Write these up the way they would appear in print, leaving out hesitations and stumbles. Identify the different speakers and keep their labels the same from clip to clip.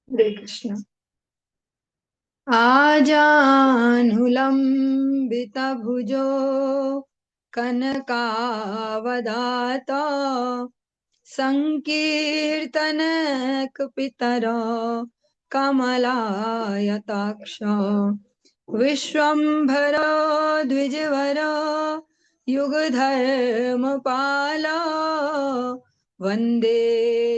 Speaker 1: हरे कृष्ण। आजानुलम्बितभुजो कनकावदात संकीर्तनकपितरो कमलायताक्ष विश्वम्भरो द्विजवरो युगधर्मपालो वन्दे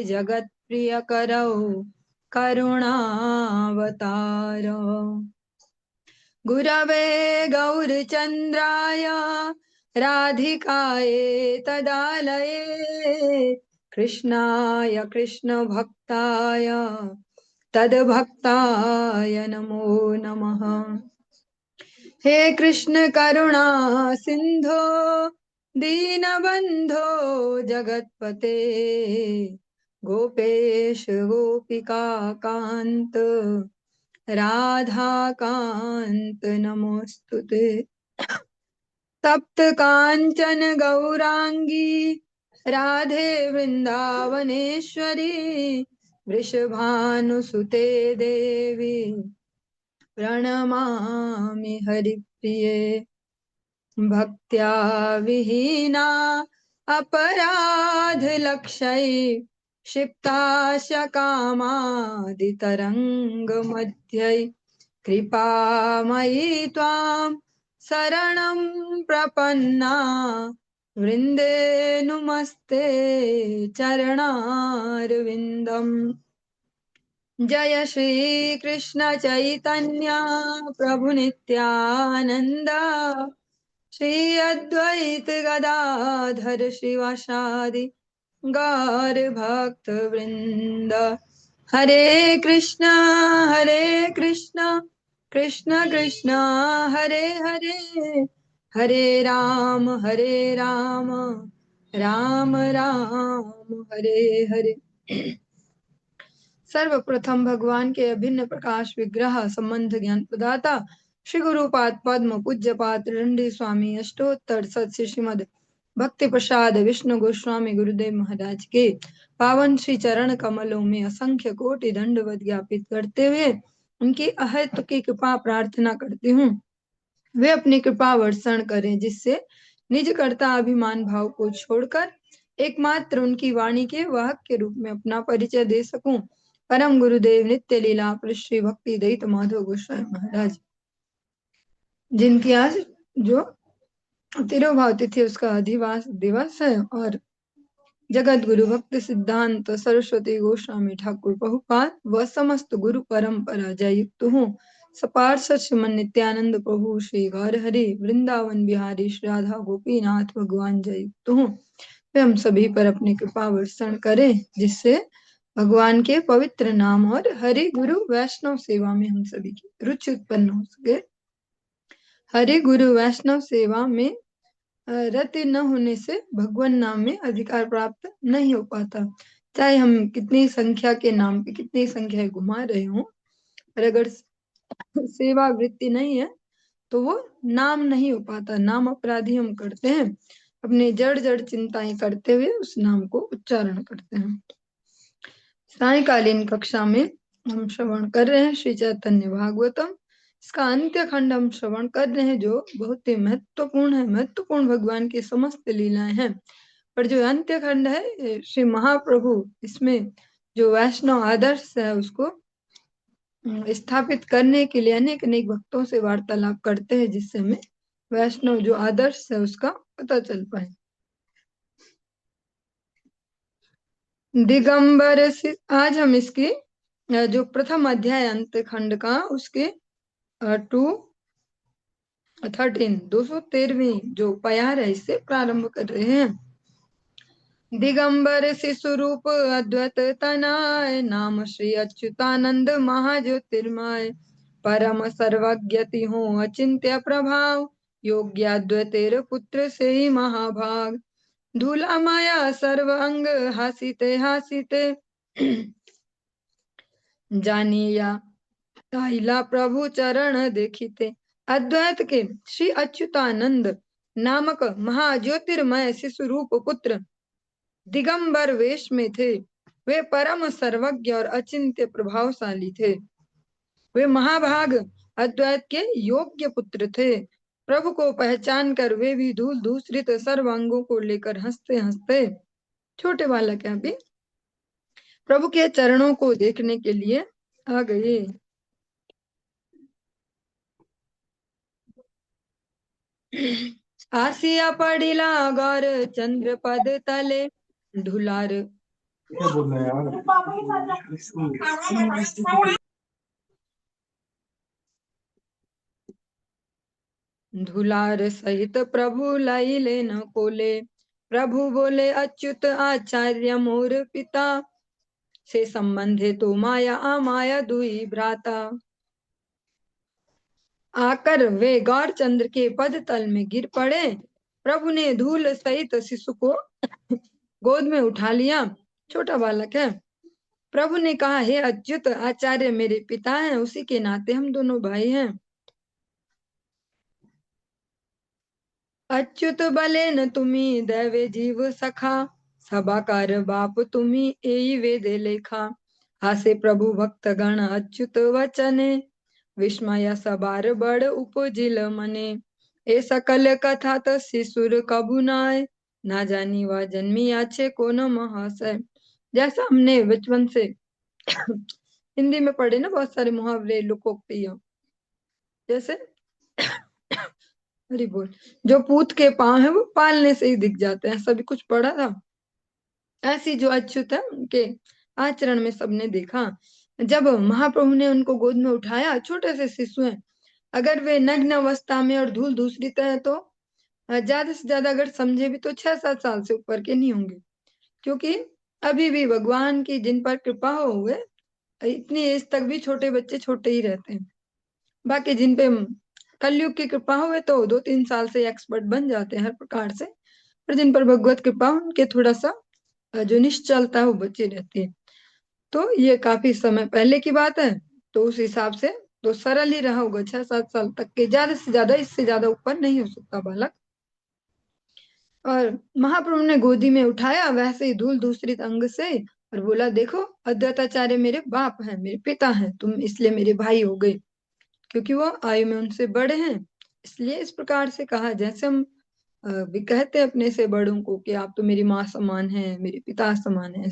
Speaker 1: जगत्प्रियकरौ करुणावतार। गुरवे गौरचन्द्राय राधिकाये तदालये कृष्णाय कृष्णभक्ताय तद्भक्ताय नमो नमः। हे कृष्ण करुणा सिंधो दीनबंधो जगत्पते गोपेश गोपिका कांत राधा कांत नमोस्तुते। तप्त कांचन गौरांगी राधे वृंदावनेश्वरी वृषभानुसुते देवी प्रणमामि हरिप्रिये। भक्त्या विहीना अपराधलक्षै क्षिप्तास्य कामादितरङ्गमध्यै कृपामयि त्वां शरणं प्रपन्ना वृन्दे नुमस्ते चरणारविन्दम्। जय श्री कृष्ण चैतन्य प्रभु नित्यानंद श्री अद्वैत गदाधर शिवासादि गौर भक्त वृंद। हरे कृष्णा कृष्ण कृष्ण हरे हरे हरे राम राम राम हरे हरे। सर्वप्रथम भगवान के अभिन्न प्रकाश विग्रह संबंध ज्ञान प्रदाता श्री गुरुपाद पद्म पूज्य पात्र रंडी स्वामी अष्टोत्तर सत श्रीमद भक्ति प्रसाद विष्णु गोस्वामी गुरुदेव महाराज के पावन श्री चरण कमलों में असंख्य कोटि दंडवत ज्ञापित करते हुए उनकी अहेतु की कृपा प्रार्थना करती हूँ वे अपनी कृपा वर्षण करें जिससे निज कर्ता अभिमान भाव को छोड़कर एकमात्र उनकी वाणी के वाहक के रूप में अपना परिचय दे सकूं। परम गुरुदेव नित्य लीला श्री भक्ति दयित माधव गोस्वामी महाराज जिनकी आज जो तिरुभाव तिथि उसका अधिवास दिवस है और जगत गुरु भक्त सिद्धांत सरस्वती गोस्वामी ठाकुर बहुपाद व समस्त गुरु परंपरा जय युक्त हूँ। सपार्षद श्रीमन नित्यानंद प्रभु श्री गौर हरि वृंदावन बिहारी श्री राधा गोपीनाथ भगवान जय युक्त हूँ। वे हम सभी पर अपनी कृपा वर्षण करें जिससे भगवान के पवित्र नाम और हरि गुरु वैष्णव सेवा में हम सभी की रुचि उत्पन्न हो सके। हरि गुरु वैष्णव सेवा में रति न होने से भगवान नाम में अधिकार प्राप्त नहीं हो पाता। चाहे हम कितनी संख्या के नाम पे कितनी संख्या घुमा रहे हो, पर अगर सेवा वृत्ति नहीं है तो वो नाम नहीं हो पाता। नाम अपराधी हम करते हैं, अपने जड़ जड़ चिंताएं करते हुए उस नाम को उच्चारण करते हैं। सायकालीन कक्षा में हम श्रवण कर रहे हैं श्री चैतन्य भागवतम। इसका अंत्य खंड हम श्रवण कर रहे हैं जो बहुत ही महत्वपूर्ण है। महत्वपूर्ण भगवान की समस्त लीलाएं हैं, पर जो अंत्य खंड है श्री महाप्रभु इसमें जो वैष्णव आदर्श है उसको स्थापित करने के लिए अनेक अनेक भक्तों से वार्तालाप करते हैं जिससे हमें वैष्णव जो आदर्श है उसका पता चल पाए। दिगंबर आज हम इसकी जो प्रथम अध्याय अंत खंड का उसके 213वीं जो प्यार है इससे प्रारंभ कर रहे हैं। दिगंबर शिशु रूप अद्वैत तनाय नाम श्री अच्युतानंद महाज्योतिर्मय परम सर्वज्ञति हो अचिंत्य प्रभाव योग्याद्वैतेर पुत्र से ही महाभाग धूला माया सर्व अंग हासिते हासिते जानिया ताइला प्रभु चरण देखिते। अद्वैत के श्री अच्युतानंद नामक महाज्योतिर्मय शिशु रूप पुत्र दिगंबर वेश में थे। वे परम सर्वज्ञ और अचिंत्य प्रभावशाली थे। वे महाभाग अद्वैत के योग्य पुत्र थे। प्रभु को पहचान कर वे भी धूल धूसरित सर्वांगों को लेकर हंसते हंसते, छोटे बालक हैं अभी, प्रभु के चरणों को देखने के लिए आ गए। आसिया पड़िला गौर चंद्र पद तले ढुलार।
Speaker 2: क्या बोल रहा है यार?
Speaker 1: धुलार सहित प्रभु लाई ले न कोले। प्रभु बोले अच्युत आचार्य मोर पिता, से संबंधे तो माया अमाया दुई भ्राता। आकर वे गौर चंद्र के पद तल में गिर पड़े। प्रभु ने धूल सहित शिशु को गोद में उठा लिया। छोटा बालक है। प्रभु ने कहा, हे अच्युत आचार्य मेरे पिता हैं, उसी के नाते हम दोनों भाई हैं। अच्युत बले न तुम्ही दैवे जीव सखा, सभाकार बाप तुम्ही एई वेदे लेखा। हासे प्रभु भक्त गण अच्युत वचने, विस्मय सबार बड़ उपजिल मने। ए सकल कथा तसी सुर कबु नाय, ना जानी वा जन्मी आछे को न महाशय। जैसा हमने बचपन से हिंदी में पढ़े ना बहुत सारे मुहावरे लोकोक्तियां, जैसे हरि बोल, जो पूत के पांव है वो पालने से ही दिख जाते हैं, सभी कुछ पढ़ा था। ऐसी जो अच्युत है उनके आचरण में सबने देखा। जब महाप्रभु ने उनको गोद में उठाया, छोटे से शिशु हैं, अगर वे नग्न अवस्था में और धूल दूसरित है तो ज्यादा से ज्यादा अगर समझे भी तो 6-7 साल से ऊपर के नहीं होंगे, क्योंकि अभी भी भगवान की जिन पर कृपा हो हुए इतनी एज तक भी छोटे बच्चे छोटे ही रहते हैं। बाकी जिन पे कलयुग की कृपा हुए तो 2-3 साल से एक्सपर्ट बन जाते हैं हर प्रकार से, पर जिन पर भगवत कृपा उनके थोड़ा सा जो निश्चलता है वो बची रहती है। तो ये काफी समय पहले की बात है, तो उस हिसाब से तो सरल ही रहा होगा। 6-7 साल तक के, ज्यादा से ज्यादा, इससे ज्यादा ऊपर नहीं हो सकता बालक। और महाप्रभु ने गोदी में उठाया वैसे ही धूल दूसरित अंग से, और बोला, देखो अद्वैताचार्य मेरे बाप हैं, मेरे पिता हैं, तुम इसलिए मेरे भाई हो गए, क्योंकि वो आयु में उनसे बड़े हैं। इसलिए इस प्रकार से कहा, जैसे हम भी कहते हैं अपने से बड़ों को कि आप तो मेरी माँ समान है, मेरे पिता समान है।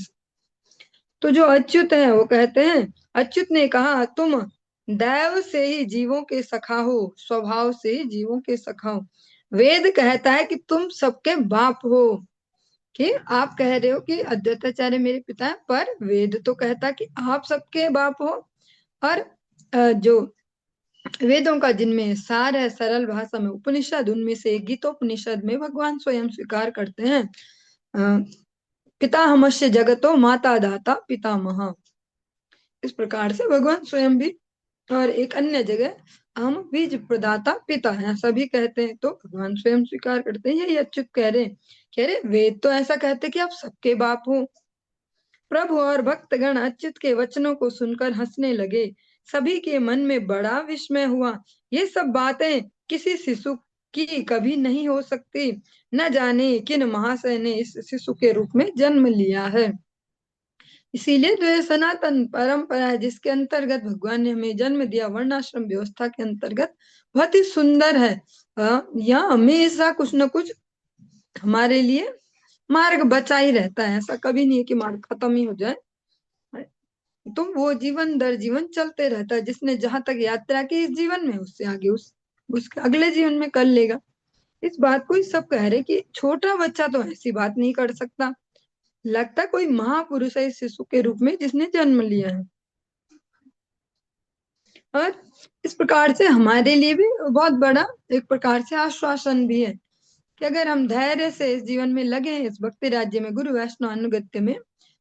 Speaker 1: तो जो अच्युत है वो कहते हैं, अच्युत ने कहा, तुम दैव से ही जीवों के सखा हो, स्वभाव से ही जीवों के सखा हो। वेद कहता है कि तुम सबके बाप हो, कि आप कह रहे हो कि अद्वैताचार्य मेरे पिता है, पर वेद तो कहता कि आप सबके बाप हो। और जो वेदों का जिनमें सार है सरल भाषा में उपनिषद, उनमें से एक गीतोपनिषद में भगवान स्वयं स्वीकार करते हैं, पितामहस्य जगतो माता दाता पितामह। इस प्रकार से भगवान स्वयं भी, और एक अन्य जगह हम बीज प्रदाता पिता हैं सभी कहते हैं, तो भगवान स्वयं स्वीकार करते हैं। यही अच्युत कह रहे हैं, कह रहे वेद तो ऐसा कहते कि आप सबके बाप हो। प्रभु और भक्तगण अच्युत के वचनों को सुनकर हंसने लगे। सभी के मन में बड़ा विस्मय हुआ। ये सब बातें किसी शिशु की कभी नहीं हो सकती। न जाने किन महाशय ने इस शिशु के रूप में जन्म लिया है। इसीलिए जो ये सनातन परंपरा है जिसके अंतर्गत भगवान ने हमें जन्म दिया, वर्णाश्रम व्यवस्था के अंतर्गत, बहुत ही सुंदर है। यहाँ हमेशा कुछ न कुछ हमारे लिए मार्ग बचा ही रहता है, ऐसा कभी नहीं है कि मार्ग खत्म ही हो जाए। तो वो जीवन दर जीवन चलते रहता है। जिसने जहां तक यात्रा की इस जीवन में, उससे आगे उसके अगले जीवन में कर लेगा। इस बात को ही सब कह रहे कि छोटा बच्चा तो ऐसी बात नहीं कर सकता, लगता कोई महापुरुष है इस शिशु के रूप में जिसने जन्म लिया है। और इस प्रकार से हमारे लिए भी बहुत बड़ा एक प्रकार से आश्वासन भी है कि अगर हम धैर्य से इस जीवन में लगे हैं, इस भक्ति राज्य में, गुरु वैष्णव अनुगत्य में,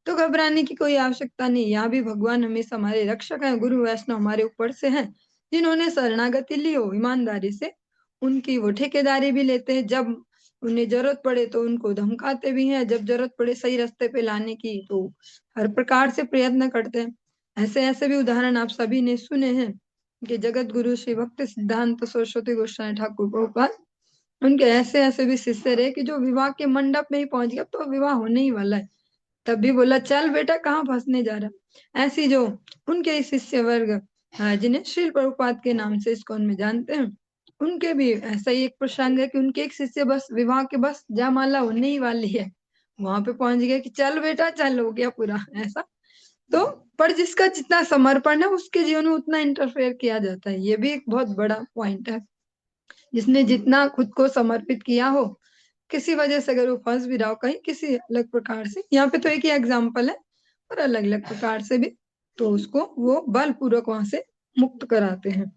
Speaker 1: तो घबराने की कोई आवश्यकता नहीं। यहाँ भी भगवान हमेशा हमारे रक्षक हैं, गुरु वैष्णव हमारे ऊपर से हैं, जिन्होंने शरणागति ली हो ईमानदारी से, उनकी वो ठेकेदारी भी लेते हैं। जब उन्हें जरूरत पड़े तो उनको धमकाते भी हैं, जब जरूरत पड़े सही रास्ते पे लाने की तो हर प्रकार से प्रयत्न करते हैं। ऐसे ऐसे भी उदाहरण आप सभी ने सुने हैं कि जगत गुरु श्री भक्ति सिद्धांत सरस्वती गोस्वामी ठाकुर प्रभुपाद, उनके ऐसे ऐसे भी शिष्य रहे कि जो विवाह के मंडप में ही पहुंच गया तो विवाह होने ही वाला है, तब भी बोला चल बेटा कहाँ फंसने जा रहा। ऐसी जो उनके शिष्य वर्ग जिन्हें श्रील प्रभुपाद के नाम से इस्कॉन में जानते हैं, उनके भी ऐसा ही एक प्रसंग है कि उनके एक शिष्य बस विवाह के बस जयमाला होने ही वाली है, वहां पे पहुंच गए कि चल बेटा चल, हो गया पूरा ऐसा। तो पर जिसका जितना समर्पण है उसके जीवन में उतना इंटरफेयर किया जाता है, ये भी एक बहुत बड़ा पॉइंट है। जिसने जितना खुद को समर्पित किया हो, किसी वजह से अगर वो फंस भी रहा हो कहीं किसी अलग प्रकार से, यहाँ पे तो एक ही एग्जाम्पल है और अलग अलग प्रकार से भी, तो उसको वो बलपूर्वक वहां से मुक्त कराते हैं।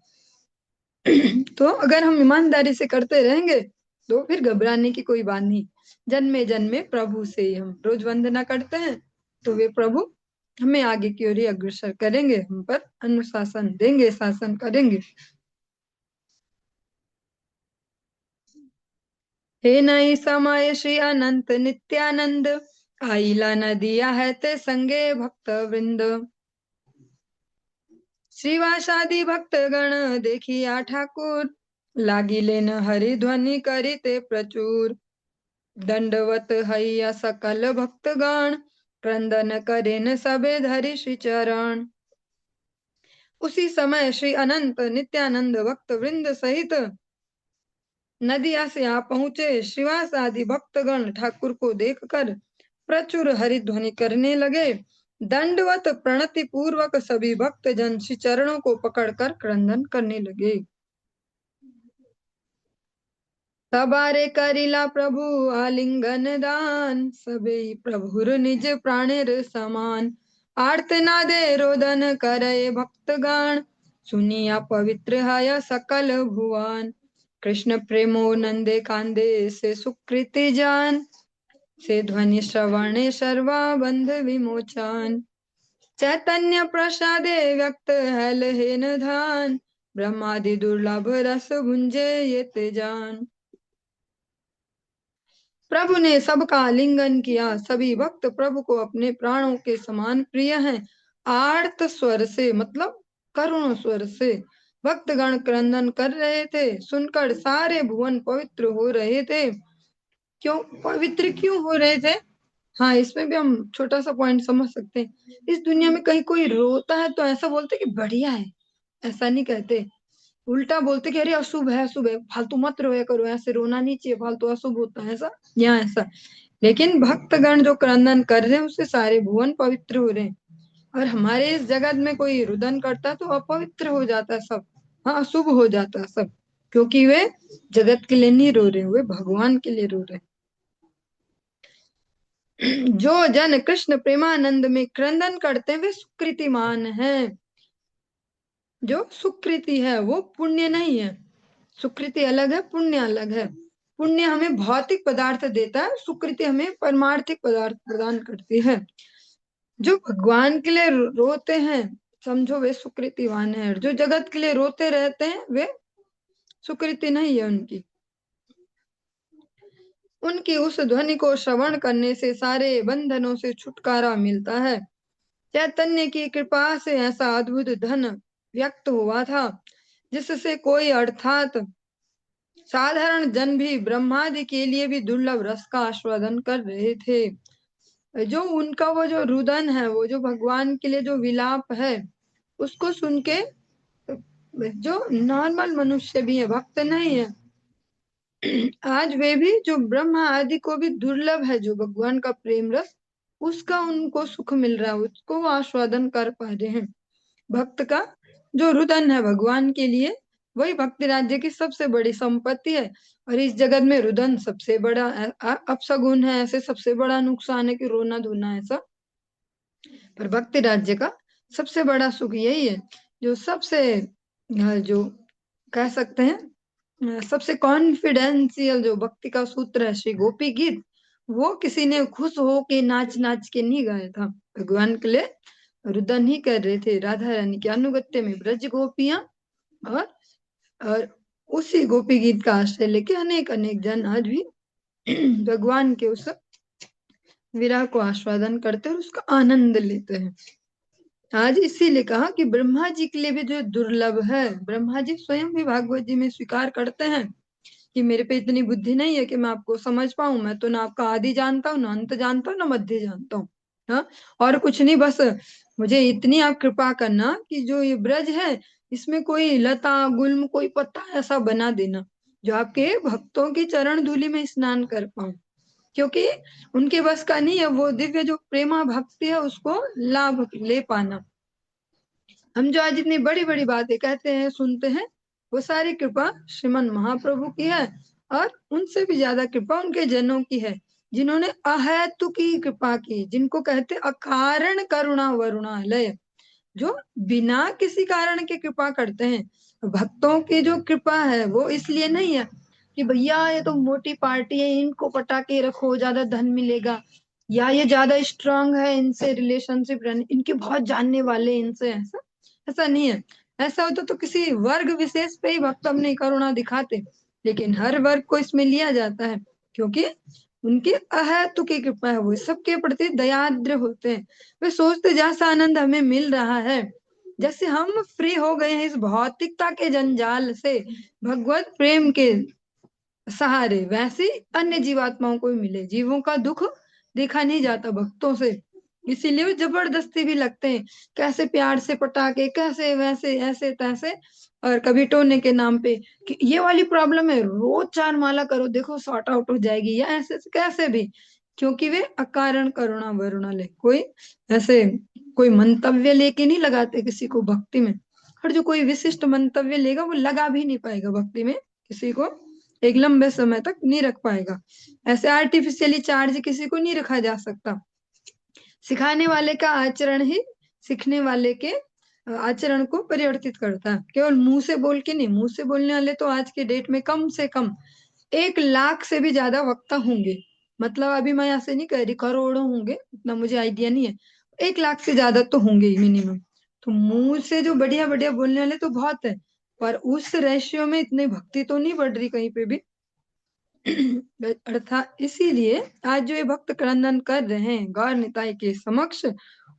Speaker 1: तो अगर हम ईमानदारी से करते रहेंगे तो फिर घबराने की कोई बात नहीं। जन्मे जन्मे प्रभु से हम रोज वंदना करते हैं तो वे प्रभु हमें आगे की ओर ही अग्रसर करेंगे, हम पर अनुशासन देंगे, शासन करेंगे। हे नई समय श्री अनंत नित्यानंद, आईला नदिया है ते संगे भक्त वृंद। श्रीवासादि भक्त गण देखिया ठाकुर, लागिले न हरि ध्वनि करिते प्रचुर। दंडवत हैया सकल भक्तगण, क्रंदन करेन सबे धरि श्री चरण। उसी समय श्री अनंत नित्यानंद भक्त वृंद सहित नदिया से आ पहुंचे श्रीवास आदि भक्तगण ठाकुर को देखकर प्रचुर हरिध्वनि करने लगे। दंडवत प्रणति पूर्वक सभी भक्त जन श्री चरणों को पकड़कर क्रंदन करने लगे। तबारे करिला प्रभु आलिंगन दान, सबे प्रभुर निज प्राणेर समान। आर्तनादे रोदन करे भक्तगण, सुनिया पवित्र है सकल भुवन। कृष्ण प्रेमो नंदे कांदे से सुकृति जान, से ध्वनि श्रवणे सर्वा बंध विमोचन। चैतन्य प्रसादे व्यक्त हेल हेन धान, ब्रह्मादि दुर्लभ रस भुंजे ये ते जान। प्रभु ने सबका आलिंगन किया, सभी भक्त प्रभु को अपने प्राणों के समान प्रिय हैं। आर्त स्वर से मतलब करुण स्वर से भक्तगण क्रंदन कर रहे थे, सुनकर सारे भुवन पवित्र हो रहे थे। क्यों पवित्र क्यों हो रहे थे? हाँ, इसमें भी हम छोटा सा पॉइंट समझ सकते हैं। इस दुनिया में कहीं कोई रोता है तो ऐसा बोलते कि बढ़िया है, ऐसा नहीं कहते। उल्टा बोलते कि अरे अशुभ है, अशुभ है, फालतू मत रोया करो, ऐसे रोना नहीं चाहिए, फालतू अशुभ होता है, ऐसा यहाँ ऐसा। लेकिन भक्तगण जो क्रंदन कर रहे हैं उससे सारे भुवन पवित्र हो रहे हैं। और हमारे इस जगत में कोई रुदन करता है तो अपवित्र हो जाता है सब, हाँ अशुभ हो जाता है सब, क्योंकि वे जगत के लिए नहीं रो रहे, वे भगवान के लिए रो रहे। जो जन कृष्ण प्रेमानंद में क्रंदन करते हैं वे सुकृतिमान हैं। जो सुकृति है वो पुण्य नहीं है, सुकृति अलग है, पुण्य अलग है। पुण्य हमें भौतिक पदार्थ देता है, सुकृति हमें परमार्थिक पदार्थ प्रदान करती है। जो भगवान के लिए रोते हैं समझो वे सुकृतिवान है, जो जगत के लिए रोते रहते हैं वे सुकृति नहीं है उनकी। उनकी उस ध्वनि को श्रवण करने से सारे बंधनों से छुटकारा मिलता है। चैतन्य की कृपा से ऐसा अद्भुत धन व्यक्त हुआ था जिससे कोई अर्थात साधारण जन भी ब्रह्मादि के लिए भी दुर्लभ रस का आस्वादन कर रहे थे। जो उनका वो जो रुदन है, वो जो भगवान के लिए जो विलाप है, उसको सुन के जो नॉर्मल मनुष्य भी है, भक्त नहीं है, आज वे भी जो ब्रह्मा आदि को भी दुर्लभ है जो भगवान का प्रेम रस, उसका उनको सुख मिल रहा है, उसको वो आस्वादन कर पा रहे हैं। भक्त का जो रुदन है भगवान के लिए, वही भक्ति राज्य की सबसे बड़ी संपत्ति है। और इस जगत में रुदन सबसे बड़ा अपशगुन है, ऐसे सबसे बड़ा नुकसान है कि रोना धोना ऐसा। पर भक्ति राज्य का सबसे बड़ा सुख यही है, जो सबसे जो कह सकते हैं सबसे कॉन्फिडेंशियल जो भक्ति का सूत्र है श्री गोपी गीत, वो किसी ने खुश हो के नाच नाच के नहीं गाया था, भगवान के लिए रुदन ही कर रहे थे। राधा रानी के अनुगत्य में ब्रज गोपियां, और उसी गोपी गीत का आश्रय लेके अनेक अनेक जन आज भी भगवान के उस विरह को आस्वादन करते हैं और उसका आनंद लेते हैं। आज इसीलिए कहा कि ब्रह्मा जी के लिए भी जो दुर्लभ है, ब्रह्मा जी स्वयं भी भागवत जी में स्वीकार करते हैं कि मेरे पे इतनी बुद्धि नहीं है कि मैं आपको समझ पाऊं, मैं तो ना आपका आदि जानता हूँ, ना अंत जानता हूँ, ना मध्य जानता हूँ, हाँ, और कुछ नहीं, बस मुझे इतनी आप कृपा करना कि जो ये ब्रज है इसमें कोई लता गुल्म कोई पत्ता ऐसा बना देना जो आपके भक्तों की चरण धूलि में स्नान कर पाऊं, क्योंकि उनके बस का नहीं है वो दिव्य जो प्रेमा भक्ति है उसको लाभ ले पाना। हम जो आज इतनी बड़ी बड़ी बातें कहते हैं सुनते हैं वो सारी कृपा श्रीमन महाप्रभु की है, और उनसे भी ज्यादा कृपा उनके जनों की है जिन्होंने अहेतु की कृपा की, जिनको कहते अकारण करुणा वरुणालय, जो बिना किसी कारण के कृपा करते हैं। भक्तों की जो कृपा है वो इसलिए नहीं है कि भैया ये तो मोटी पार्टी है इनको पटा के रखो ज्यादा धन मिलेगा, या ये ज्यादा स्ट्रांग है इनसे रिलेशनशिप रहने, इनके बहुत जानने वाले इनसे, ऐसा ऐसा नहीं है। ऐसा होता तो किसी वर्ग विशेष पे ही भक्त अपनी करुणा दिखाते, लेकिन हर वर्ग को इसमें लिया जाता है क्योंकि उनकी अहेतु की कृपा है, वो सबके प्रति दयाद्र होते हैं। वे सोचते जैसा आनंद हमें मिल रहा है, जैसे हम फ्री हो गए हैं इस भौतिकता के जंजाल से भगवत प्रेम के सहारे, वैसे ही अन्य जीवात्माओं को भी मिले। जीवों का दुख देखा नहीं जाता भक्तों से, इसीलिए वो जबरदस्ती भी लगते हैं, कैसे प्यार से पटाके कैसे वैसे ऐसे तैसे, और कभी टोने के नाम पे कि ये वाली प्रॉब्लम है रोज 4 माला करो देखो सॉर्ट आउट हो जाएगी, या ऐसे कैसे भी, क्योंकि वे अकारण करुणा वरुणा ले कोई ऐसे कोई मंतव्य लेके नहीं लगाते किसी को भक्ति में, और जो कोई विशिष्ट मंतव्य लेगा वो लगा भी नहीं पाएगा भक्ति में, किसी को एक लंबे समय तक नहीं रख पाएगा। ऐसे आर्टिफिशियली चार्ज किसी को नहीं रखा जा सकता। सिखाने वाले का आचरण ही सीखने वाले के आचरण को परिवर्तित करता है, केवल मुंह से बोल के नहीं। मुंह से बोलने वाले तो आज के डेट में कम से कम 1 लाख से भी ज्यादा वक्ता होंगे, मतलब अभी मैं ऐसे नहीं कह रही करोड़ों होंगे, इतना मुझे आइडिया नहीं है, 1 लाख से ज्यादा तो होंगे ही मिनिमम। तो मुंह से जो बढ़िया बढ़िया बोलने वाले तो बहुत है, पर उस रेशियो में इतनी भक्ति तो नहीं बढ़ रही कहीं पे भी। अर्थात इसीलिए आज जो ये भक्त क्रंदन कर रहे हैं गौर निताई के समक्ष,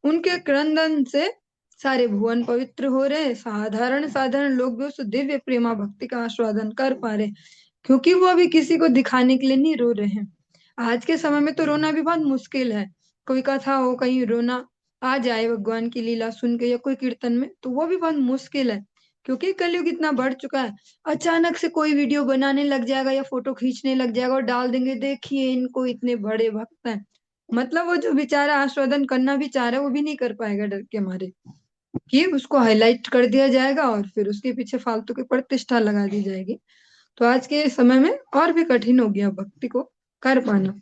Speaker 1: उनके क्रंदन से सारे भुवन पवित्र हो रहे, साधारण साधारण लोग भी उस दिव्य प्रेमा भक्ति का आस्वादन कर पा रहे, क्योंकि वो अभी किसी को दिखाने के लिए नहीं रो रहे हैं। आज के समय में तो रोना भी बहुत मुश्किल है, कोई कथा हो कहीं रोना आ जाए भगवान की लीला सुन के या कोई कीर्तन में तो वो भी बहुत मुश्किल है, क्योंकि कलयुग इतना बढ़ चुका है। अचानक से कोई वीडियो बनाने लग जाएगा या फोटो खींचने लग जाएगा और डाल देंगे देखिए इनको इतने बड़े भक्त हैं, मतलब वो जो बेचारा आस्वादन करना भी चाह रहा है वो भी नहीं कर पाएगा डर के मारे कि उसको हाईलाइट कर दिया जाएगा और फिर उसके पीछे फालतू की प्रतिष्ठा लगा दी जाएगी। तो आज के समय में और भी कठिन हो गया भक्ति को कर पाना।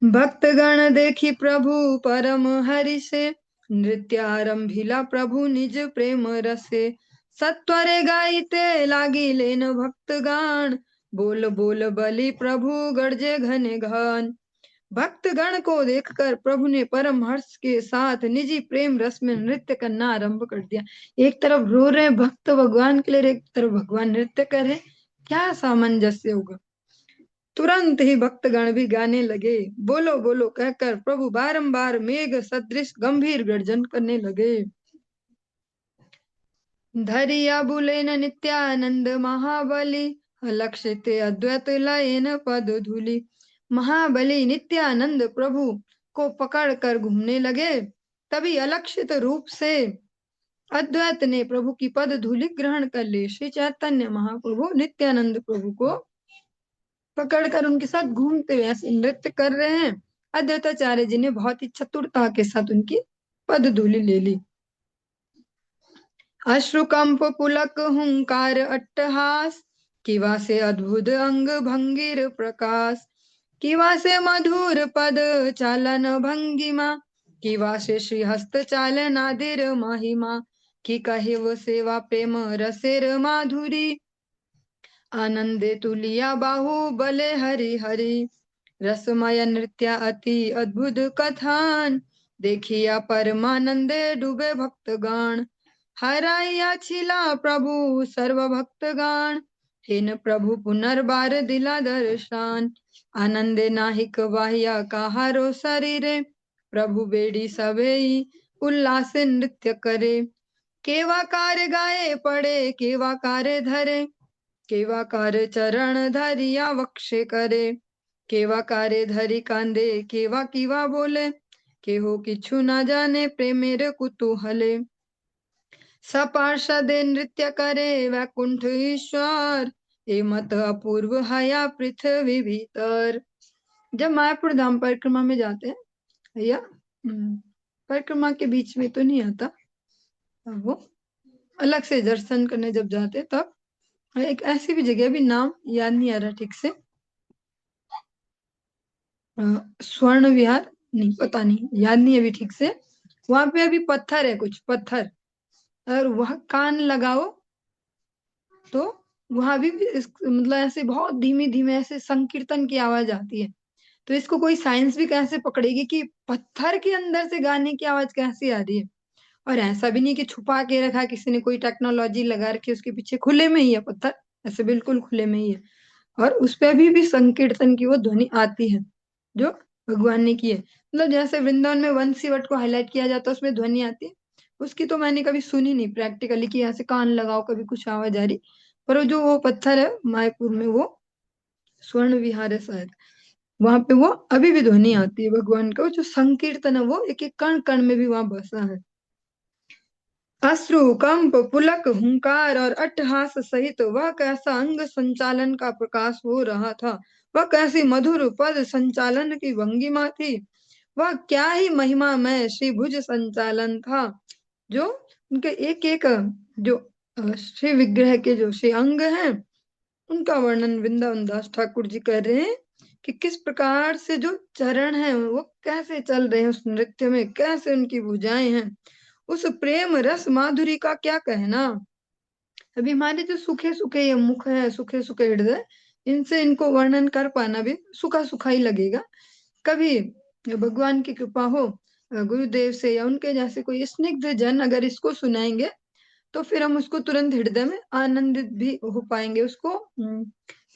Speaker 1: भक्तगण देखी प्रभु परम हरि से, नृत्यारंभिला प्रभु निज प्रेम रसे, सत्वरे गाइते लागी लेन भक्तगान, बोल बोल बलि प्रभु गर्जे घने घन। भक्तगण को देखकर प्रभु ने परम हर्ष के साथ निजी प्रेम रस में नृत्य करना आरंभ कर दिया। एक तरफ रो रहे भक्त भगवान के लिए, एक तरफ भगवान नृत्य कर रहे, क्या सामंजस्य होगा। तुरंत ही भक्तगण भी गाने लगे, बोलो बोलो कहकर प्रभु बारंबार मेघ सदृश गंभीर गर्जन करने लगे। धरिया बुलेन नित्यानंद महाबली, लक्षित अद्वैत लयन पद धूलि। महाबली नित्यानंद प्रभु को पकड़ कर घूमने लगे, तभी अलक्षित रूप से अद्वैत ने प्रभु की पद धूलि ग्रहण कर ली। श्री चैतन्य महाप्रभु नित्यानंद प्रभु को पकड़कर उनके साथ घूमते हुए ऐसे नृत्य कर रहे हैं। अद्वैताचार्य जी ने बहुत ही चतुरता के साथ उनकी पद धूलि ले ली। अश्रुकंप पुलक हुंकार अट्टहास, किवा से अद्भुत अंग भंगिर प्रकाश, किवा से मधुर पद चालन भंगिमा, किवा से श्रीहस्त चालन आदिर महिमा, कि कहे वो सेवा प्रेम रसेर माधुरी, आनंदे तुलिया बाहु बले हरि हरि, रसमय नृत्य अति अद्भुत कथान, देखिया परमानंदे डूबे भक्तगण, हराइया छिला प्रभु सर्व भक्तगण, हेन प्रभु पुनर्बार दिला दर्शन, आनंदे नाहिक वाह्या कहारो शरीरे, प्रभु बेड़ी सबेई उल्लास नृत्य करे, केवा कार्य गाए पड़े केवा कार्य धरे, केवा कार्य चरण धरिया वक्षे करे, केवा कार्य धरि कांदे केवा कीवा बोले, केहो किछु ना जाने प्रेमेर कुतूहले। सपार्षदे नृत्य करे वैकुंठ ईश्वर, ए मत अपूर्व हया पृथ्वी भीतर। जब मायापुर धाम परिक्रमा में जाते हैं भैया, परिक्रमा के बीच में तो नहीं आता वो, अलग से दर्शन करने जब जाते तब एक ऐसी भी जगह, भी नाम याद नहीं आ रहा ठीक से, स्वर्ण विहार, नहीं पता नहीं, याद नहीं अभी ठीक से। वहां पे अभी पत्थर है, कुछ पत्थर, और वह कान लगाओ तो वहां भी मतलब ऐसे बहुत धीमे धीमे ऐसे संकीर्तन की आवाज आती है। तो इसको कोई साइंस भी कैसे पकड़ेगी कि पत्थर के अंदर से गाने की आवाज कैसे आ रही है। और ऐसा भी नहीं कि छुपा के रखा है किसी ने, कोई टेक्नोलॉजी लगा रखी है उसके पीछे, खुले में ही है पत्थर, ऐसे बिल्कुल खुले में ही है। और उस पे भी संकीर्तन की वो ध्वनि आती है जो भगवान ने की है। मतलब जैसे वृंदावन में वंशीवट को हाईलाइट किया जाता है, उसमें ध्वनि आती है, उसकी तो मैंने कभी सुनी नहीं प्रैक्टिकली कि ऐसे कान लगाओ कभी कुछ आवाज आ रही। पर वो जो वो पत्थर है मायापुर में, वो स्वर्ण विहार है शायद, वहां पे वो अभी भी ध्वनि आती है भगवान का, वो जो संकीर्तन है वो एक एक कण कण में भी वहां बसा है। अश्रु कंप पुलक हुंकार और अट्टहास सहित वह कैसा अंग संचालन का प्रकाश हो रहा था, वह कैसी मधुर पद संचालन की भंगिमा थी, वह क्या ही महिमामय श्री भुज संचालन था। जो उनके एक एक जो श्री विग्रह के जो श्री अंग हैं, उनका वर्णन वृंदावन दास ठाकुर जी कर रहे हैं कि किस प्रकार से जो चरण हैं वो कैसे चल रहे हैं उस नृत्य में, कैसे उनकी भुजाएं हैं, उस प्रेम रस माधुरी का क्या कहना। अभी हमारे जो सूखे सूखे ये मुख है, सूखे सूखे हृदय, इनसे इनको वर्णन कर पाना भी सूखा सूखा ही लगेगा। कभी भगवान की कृपा हो गुरुदेव से या उनके जैसे कोई स्निग्ध जन अगर इसको सुनाएंगे तो फिर हम उसको तुरंत हृदय में आनंदित भी हो पाएंगे, उसको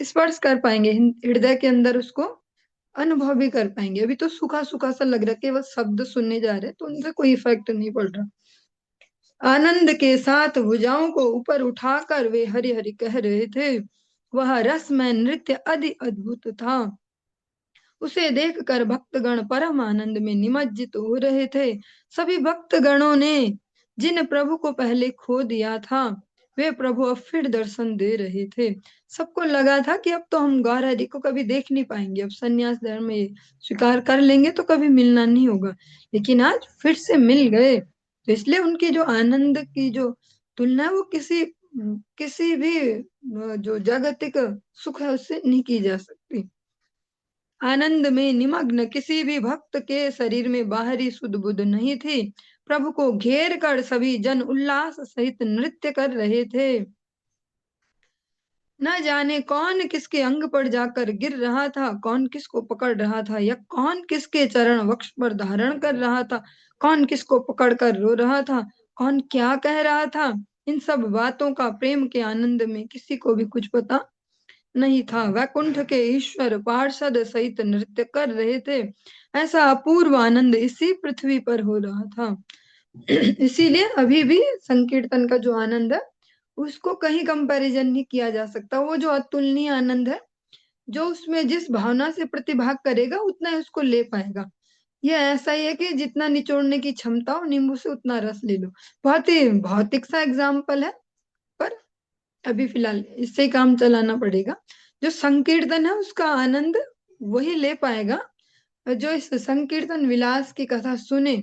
Speaker 1: स्पर्श कर पाएंगे, हृदय के अंदर उसको अनुभव भी कर पाएंगे। अभी तो सूखा सूखा सा लग रहा है, केवल शब्द सुनने जा रहे हैं तो उनसे कोई इफेक्ट नहीं पड़ रहा। आनंद के साथ भुजाओं को ऊपर उठाकर वे हरि हरि कह रहे थे। वह रसमय नृत्य अति अद्भुत था, उसे देखकर भक्तगण परम आनंद में निमज्जित हो रहे थे। सभी भक्तगणों ने जिन प्रभु को पहले खो दिया था, वे प्रभु अब फिर दर्शन दे रहे थे। सबको लगा था कि अब तो हम गौरा जी को कभी देख नहीं पाएंगे, अब संन्यास धर्म में स्वीकार कर लेंगे तो कभी मिलना नहीं होगा, लेकिन आज फिर से मिल गए। तो इसलिए उनकी जो आनंद की जो तुलना है वो किसी किसी भी जो जागतिक सुख है उससे नहीं की जा सकती। आनंद में निमग्न किसी भी भक्त के शरीर में बाहरी सुध बुध नहीं थी। प्रभु को घेर कर सभी जन उल्लास सहित नृत्य कर रहे थे। न जाने कौन किसके अंग पर जाकर गिर रहा था, कौन किसको पकड़ रहा था, या कौन किसके चरण वक्ष पर धारण कर रहा था, कौन किसको पकड़ कर रो रहा था, कौन क्या कह रहा था। इन सब बातों का प्रेम के आनंद में किसी को भी कुछ पता नहीं था। वैकुंठ के ईश्वर पार्षद सहित नृत्य कर रहे थे, ऐसा अपूर्व आनंद इसी पृथ्वी पर हो रहा था। इसीलिए अभी भी संकीर्तन का जो आनंद है उसको कहीं कंपैरिजन नहीं किया जा सकता। वो जो अतुलनीय आनंद है, जो उसमें जिस भावना से प्रतिभाग करेगा उतना ही उसको ले पाएगा। ये ऐसा ही है कि जितना निचोड़ने की क्षमता हो नींबू से उतना रस ले लो। बहुत ही भौतिक सा एग्जाम्पल है, पर अभी फिलहाल इससे ही काम चलाना पड़ेगा। जो संकीर्तन है उसका आनंद वही ले पाएगा जो इस संकीर्तन विलास की कथा सुने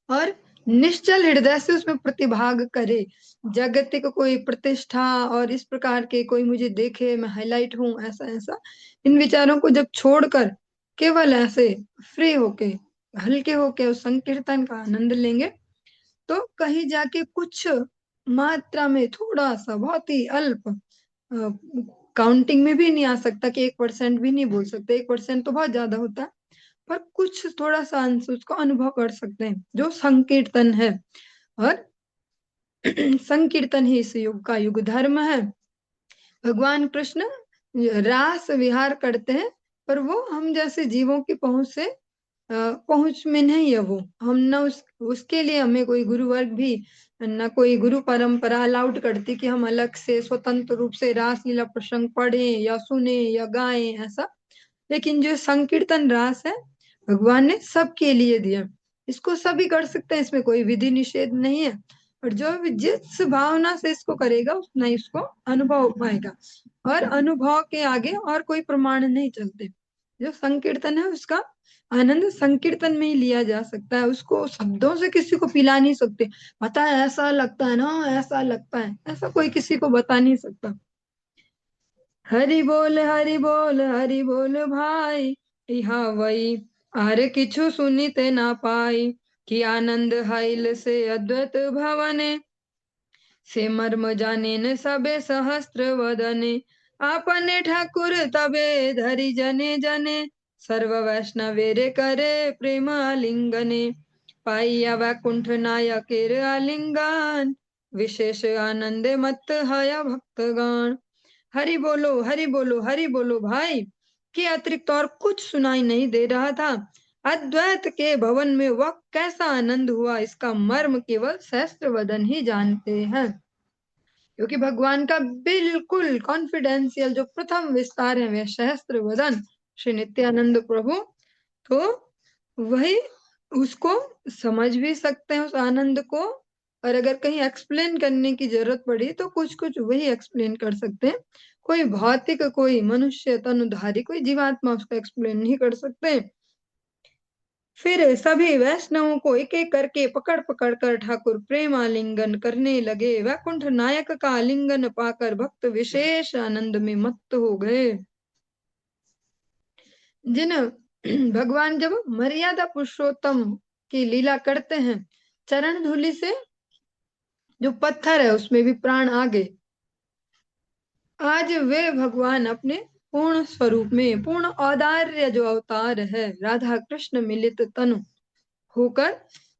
Speaker 1: और निश्चल हृदय से उसमें प्रतिभाग करे। जागतिक कोई प्रतिष्ठा और इस प्रकार के कोई मुझे देखे मैं हाईलाइट हूं ऐसा ऐसा, इन विचारों को जब छोड़कर केवल ऐसे फ्री होके हल्के होके उस संकीर्तन का आनंद लेंगे तो कहीं जाके कुछ मात्रा में थोड़ा सा, बहुत ही अल्प, काउंटिंग में भी नहीं आ सकता कि 1% भी नहीं बोल सकते, 1% तो बहुत ज्यादा होता है, पर कुछ थोड़ा सा अंश उसको अनुभव कर सकते हैं जो संकीर्तन है। और संकीर्तन ही इस युग का युग धर्म है। भगवान कृष्ण रास विहार करते हैं, पर वो हम जैसे जीवों की पहुंच से पहुंच में नहीं है। वो हम न उसके लिए हमें कोई गुरु वर्ग भी न कोई गुरु परंपरा अलाउड करती कि हम अलग से स्वतंत्र रूप से रास लीला प्रसंग पढ़ें या सुने या गाएं ऐसा। लेकिन जो संकीर्तन रास है भगवान ने सबके लिए दिया, इसको सभी कर सकते हैं, इसमें कोई विधि निषेध नहीं है। और जो भी जिस भावना से इसको करेगा उतना ही उसको अनुभव हो पाएगा, और अनुभव के आगे और कोई प्रमाण नहीं चलते। जो संकीर्तन है उसका आनंद संकीर्तन में ही लिया जा सकता है, उसको शब्दों से किसी को पिला नहीं सकते। पता है ऐसा लगता है ना, ऐसा लगता है, ऐसा कोई किसी को बता नहीं सकता। हरि बोल हरि बोल हरि बोल भाई, इहा वही आरे किछु सुनिते ना पाई, कि आनंद हाइल से अद्वैत भवने, से मर्म जाने न सबे सहस्त्र वदने, आपने ठाकुर तबे धरि जने जने, सर्व वैष्णवेरे करे प्रेम आलिंगने, पाइया वैकुंठ नायकेर आलिंगन, विशेष आनंदे मत हया भक्तगण। हरि बोलो हरि बोलो हरि बोलो भाई के अतिरिक्त और कुछ सुनाई नहीं दे रहा था। अद्वैत के भवन में वह कैसा आनंद हुआ, इसका मर्म केवल सहस्त्र वदन ही जानते हैं। क्योंकि भगवान का बिल्कुल कॉन्फिडेंशियल जो प्रथम विस्तार है वह सहस्त्र वदन श्री नित्यानंद प्रभु, तो वही उसको समझ भी सकते हैं उस आनंद को। और अगर कहीं एक्सप्लेन करने की जरूरत पड़ी तो कुछ कुछ वही एक्सप्लेन कर सकते हैं, कोई भौतिक कोई मनुष्य तनुधारी कोई जीवात्मा उसको एक्सप्लेन नहीं कर सकते। फिर सभी वैष्णवों को एक एक करके पकड़ पकड़ कर ठाकुर प्रेम आलिंगन करने लगे। वैकुंठ नायक का आलिंगन पाकर भक्त विशेष आनंद में मत्त हो गए। जिन भगवान जब मर्यादा पुरुषोत्तम की लीला करते हैं, चरण धूलि से जो पत्थर है उसमें भी प्राण आ गए। आज वे भगवान अपने पूर्ण स्वरूप में पूर्ण औदार्य जो अवतार है राधा कृष्ण मिलित तनु होकर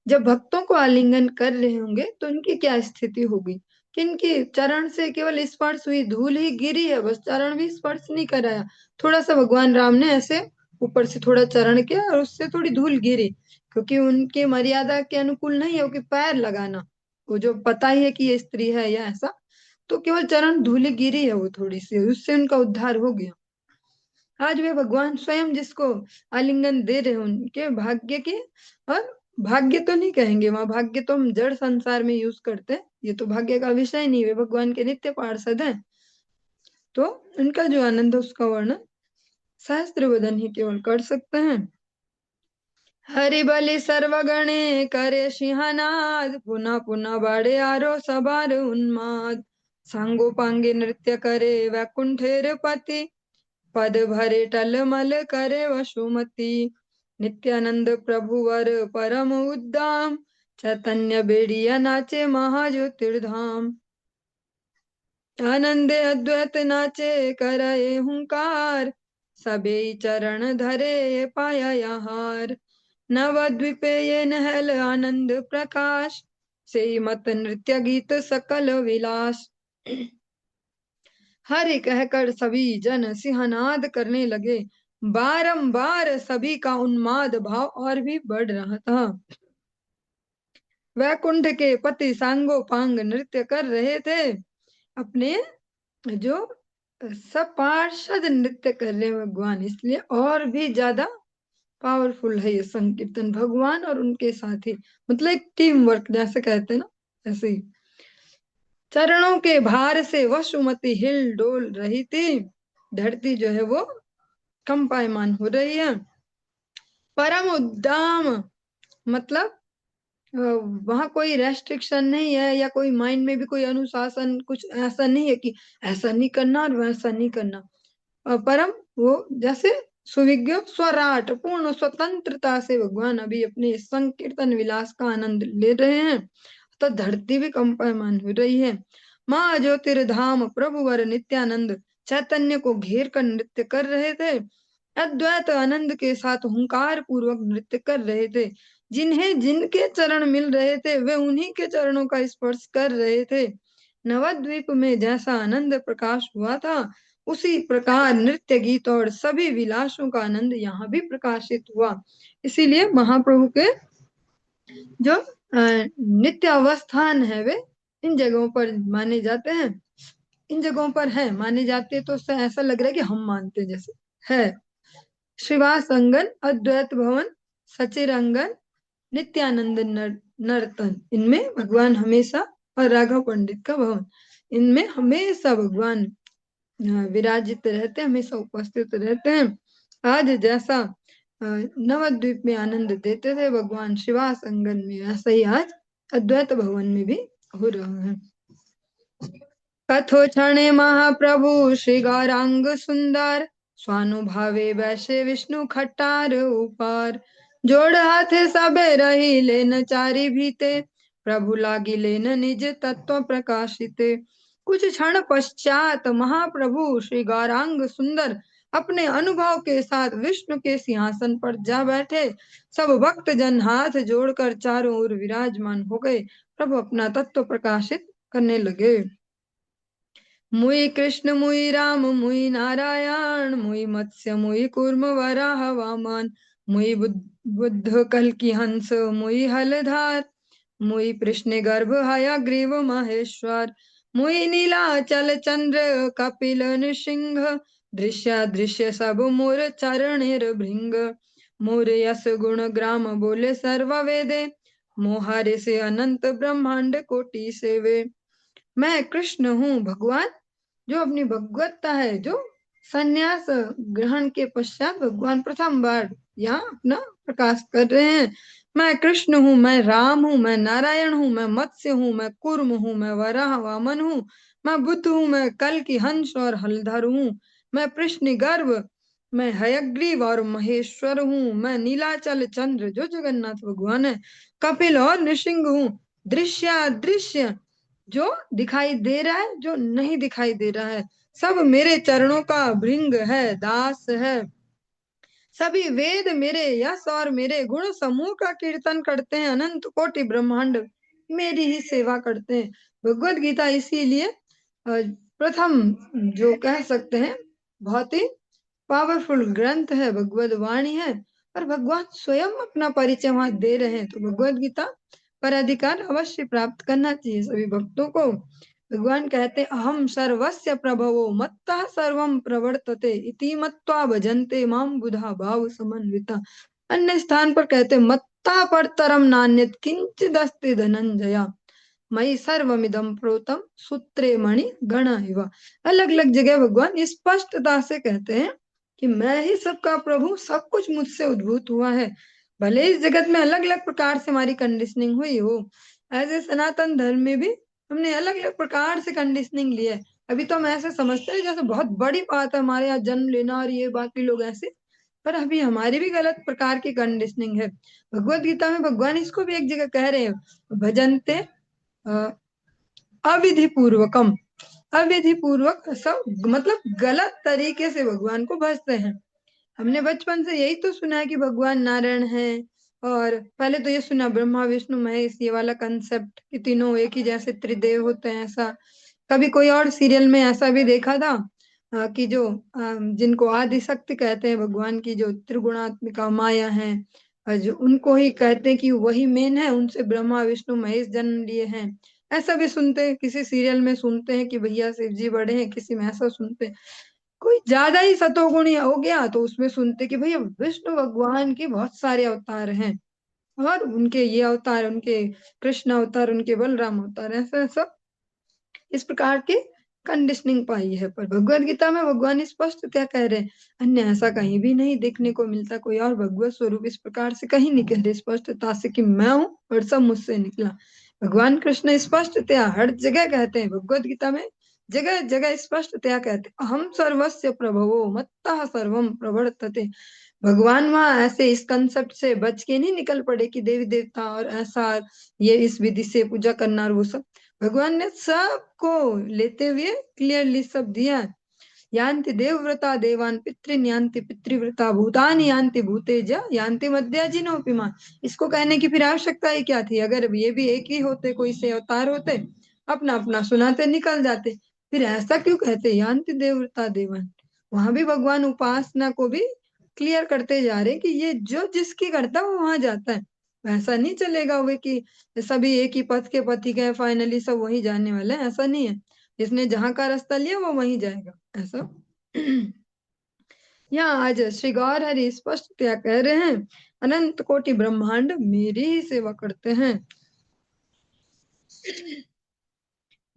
Speaker 1: जब भक्तों को आलिंगन कर रहे होंगे तो उनकी क्या स्थिति होगी। किनकी चरण से केवल स्पर्श हुई, धूल ही गिरी है बस, चरण भी स्पर्श नहीं कराया। थोड़ा सा भगवान राम ने ऐसे ऊपर से थोड़ा चरण किया और उससे थोड़ी धूल गिरी, क्योंकि उनके मर्यादा के अनुकूल नहीं है कि पैर लगाना, वो जो पता ही है कि ये स्त्री है या ऐसा, तो केवल चरण धूल गिरी है वो थोड़ी सी, उससे उनका उद्धार हो गया। आज वे भगवान स्वयं जिसको आलिंगन दे रहे हैं उनके भाग्य के, और भाग्य तो नहीं कहेंगे, वहां भाग्य तो हम जड़ संसार में यूज करते हैं, ये तो भाग्य का विषय नहीं, वे भगवान के नित्य पार्षद हैं। तो उनका जो आनंद है उसका वर्णन सहस्त्र वदन ही केवल कर सकते हैं। हरि बलि सर्वगणे करे सिंहनाद, पुनः पुनः बाड़े आरो सबार उन्माद, सांगो पांगे नृत्य करे वैकुंठेर पति, पद भरे टलमल करे वसुमती, नित्यानंद प्रभुवर परम उद्दाम, चैतन्य बेड़िया नाचे महाज्योतिर्धाम, आनंदे अद्वैत नाचे करे हुंकार, सबे चरण धरे पाया यहार, नवद्वीपे ये नहल आनंद प्रकाश, से मत नृत्य गीत सकल विलास। हरि कहकर सभी जन सिंहनाद करने लगे, बारंबार सभी का उन्माद भाव और भी बढ़ रहा था। वैकुंठ के पति सांगो पांग नृत्य कर रहे थे, अपने जो सब पार्षद नृत्य कर रहे हैं भगवान, इसलिए और भी ज्यादा पावरफुल है ये संकीर्तन। भगवान और उनके साथी मतलब एक टीम वर्क जैसे कहते हैं ना, ऐसे ही। चरणों के भार से वसुमती हिल डोल रही थी, धरती जो है वो कंपायमान हो रही है। परम उद्दाम मतलब वहां कोई रेस्ट्रिक्शन नहीं है, या कोई माइंड में भी कोई अनुशासन कुछ ऐसा नहीं है कि ऐसा नहीं करना और वैसा नहीं करना। परम वो जैसे सुविज्ञ स्वराट पूर्ण स्वतंत्रता से भगवान अभी अपने संकीर्तन विलास का आनंद ले रहे हैं, तो धरती भी कंपायमान हो रही है। माँ ज्योतिर्धाम प्रभुवर नित्यानंद चैतन्य को घेर कर नृत्य कर रहे थे, अद्वैत आनंद के साथ हुंकार पूर्वक नृत्य कर रहे थे। जिन्हें जिनके चरण मिल रहे थे वे उन्हीं के चरणों का स्पर्श कर रहे थे। नवद्वीप में जैसा आनंद प्रकाश हुआ था उसी प्रकार नृत्य गीत और सभी विलासों का आनंद यहाँ भी प्रकाशित हुआ। इसीलिए महाप्रभु के जो नित्य अवस्थान है वे इन जगहों पर माने जाते हैं, इन जगहों पर है माने जाते, तो उससे ऐसा लग रहा है कि हम मानते जैसे है। श्रीवासंगन, अद्वैत भवन, सचिरंगन, नित्यानंद नर्तन, इनमें भगवान हमेशा, और राघव पंडित का भवन, इनमें हमेशा भगवान विराजित रहते हैं, हमेशा उपस्थित रहते हैं। आज जैसा नवद्वीप में आनंद देते थे भगवान शिवासंगन में, वैसा ही आज अद्वैत भवन में भी हो रहा है। कथो क्षणे महाप्रभु श्री गौरांग सुंदर, स्वानुभावे वैसे विष्णु खट्टार ऊपर, जोड़ हाथे सबे रही लेन चारी भीते, प्रभु लागी लेन निज तत्व प्रकाशिते। कुछ क्षण पश्चात महाप्रभु श्री गौरांग सुंदर अपने अनुभव के साथ विष्णु के सिंहासन पर जा बैठे। सब भक्त जन हाथ जोड़कर चारों ओर विराजमान हो गए। प्रभु अपना तत्व प्रकाशित करने लगे। मुई कृष्ण मुई राम मुई नारायण, मुई मत्स्य मुई कूर्म वराह वामन, मुई बुद्ध कल की हंस मुई हलधार, मुई कृष्ण गर्भ हयग्रीव महेश्वर, मुई नीलाचल चंद्र कपिल नृसिंह, दृश्य दृश्य सब मोर चरणेर भृंग, मोर यश गुण ग्राम बोले सर्व वेदे, मोहारे से अनंत ब्रह्मांड कोटि सेवे। मैं कृष्ण हूँ भगवान, जो अपनी भगवत्ता है, जो संन्यास ग्रहण के पश्चात भगवान प्रथम बार यहाँ अपना प्रकाश कर रहे हैं। मैं कृष्ण हूँ, मैं राम हूँ, मैं नारायण हूँ, मैं मत्स्य हूँ, मैं कूर्म हूँ, मैं वराह वामन हूँ, मैं बुद्ध हूँ, मैं कल की हंस और हलधर हूँ, मैं कृष्ण गर्भ, मैं हयग्रीव और महेश्वर हूँ, मैं नीलाचल चंद्र जो जगन्नाथ भगवान है, कपिल और नृसिंह हूँ, दृश्य अदृश्य जो दिखाई दे रहा है, जो नहीं दिखाई दे रहा है, सब मेरे चरणों का भृंग है, दास है। सभी वेद मेरे यश और मेरे गुण समूह का कीर्तन करते हैं, अनंत कोटि ब्रह्मांड मेरी ही सेवा करते हैं। भगवत गीता इसीलिए प्रथम जो कह सकते हैं बहुत ही पावरफुल ग्रंथ है, भगवत वाणी है, और भगवान स्वयं अपना परिचय वहां दे रहे हैं। तो भगवत गीता पर अधिकार अवश्य प्राप्त करना चाहिए सभी भक्तों को। भगवान कहते अहम सर्वस्य प्रभवो मत्तः सर्वं प्रवर्तते इति मत्वा भजन्ते माम बुधा भाव समन्विता। अन्य स्थान पर कहते मत्ता परतरम नान्यत किंचिदस्ति धनंजया, मयि सर्वमिदं प्रोतम सूत्रे मणि गण इव। अलग अलग जगह भगवान स्पष्टता से कहते हैं कि मैं ही सबका प्रभु, सब कुछ मुझसे उद्भूत हुआ है। भले इस जगत में अलग अलग प्रकार से हमारी कंडीशनिंग हुई हो, ऐसे सनातन धर्म में भी हमने अलग अलग प्रकार से कंडीशनिंग ली है। अभी तो हम ऐसे समझते हैं जैसे बहुत बड़ी बात है हमारे यहाँ जन्म लेना और ये बाकी लोग ऐसे, पर अभी हमारी भी गलत प्रकार की कंडीशनिंग है। भगवत गीता में भगवान इसको भी एक जगह कह रहे हैं भजनते अविधि पूर्वकम, अविधि पूर्वक सब मतलब गलत तरीके से भगवान को भजते हैं। हमने बचपन से यही तो सुना है कि भगवान नारायण है, और पहले तो ये सुना ब्रह्मा विष्णु महेश, ये वाला कंसेप्ट कि तीनों एक ही जैसे त्रिदेव होते हैं। ऐसा कभी कोई और सीरियल में ऐसा भी देखा था कि जो जिनको आदि शक्ति कहते हैं भगवान की, जो त्रिगुणात्मिका माया है, जो उनको ही कहते हैं कि वही मेन है, उनसे ब्रह्मा विष्णु महेश जन्म लिए हैं। ऐसा भी सुनते हैं, किसी सीरियल में सुनते हैं कि भैया शिव जी बड़े हैं, किसी में ऐसा सुनते हैं। कोई ज्यादा ही सतोगुणी हो गया तो उसमें सुनते कि भैया विष्णु भगवान के बहुत सारे अवतार हैं, और उनके ये अवतार, उनके कृष्ण अवतार, उनके बलराम अवतार, ऐसा ऐसा इस प्रकार की कंडीशनिंग पाई है। पर भगवत गीता में भगवान स्पष्ट क्या कह रहे हैं, अन्य ऐसा कहीं भी नहीं देखने को मिलता। कोई और भगवत स्वरूप इस प्रकार से कहीं नहीं कह रहे स्पष्टता से कि मैं हूँ और सब मुझसे निकला। भगवान कृष्ण स्पष्टतया हर जगह कहते हैं, भगवत गीता में जगह जगह स्पष्टतया कहते हैं अहम सर्वस्य प्रभवो मत्तः सर्वम प्रवर्तते। भगवान वहां ऐसे इस कंसेप्ट से बच के नहीं निकल पड़े कि देवी देवता और ऐसा ये इस विधि से पूजा करना और वो सब। भगवान ने सबको लेते हुए क्लियरली सब दिया है। यान्ति देवव्रता देवान पितृन यान्ति पितृव्रता भूतानि यान्ति भूतेज यान्ति मध्याजिनोपिमा। इसको कहने की फिर आवश्यकता ही क्या थी, अगर ये भी एक ही होते, कोई से अवतार होते, अपना अपना सुनाते निकल जाते। फिर ऐसा क्यों कहते यान्ति देवव्रता देवान। वहां भी भगवान उपासना को भी क्लियर करते जा रहे कि ये जो जिसकी करता है वो वहां जाता है। ऐसा नहीं चलेगा हुए कि सभी एक ही पथ के पथिक है, फाइनली सब वही जाने वाले हैं, ऐसा नहीं है। जिसने जहां का रास्ता लिया वो वहीं जाएगा, ऐसा यहाँ आज श्री गौर हरि स्पष्ट क्या कह रहे हैं, अनंत कोटि ब्रह्मांड मेरी ही सेवा करते हैं।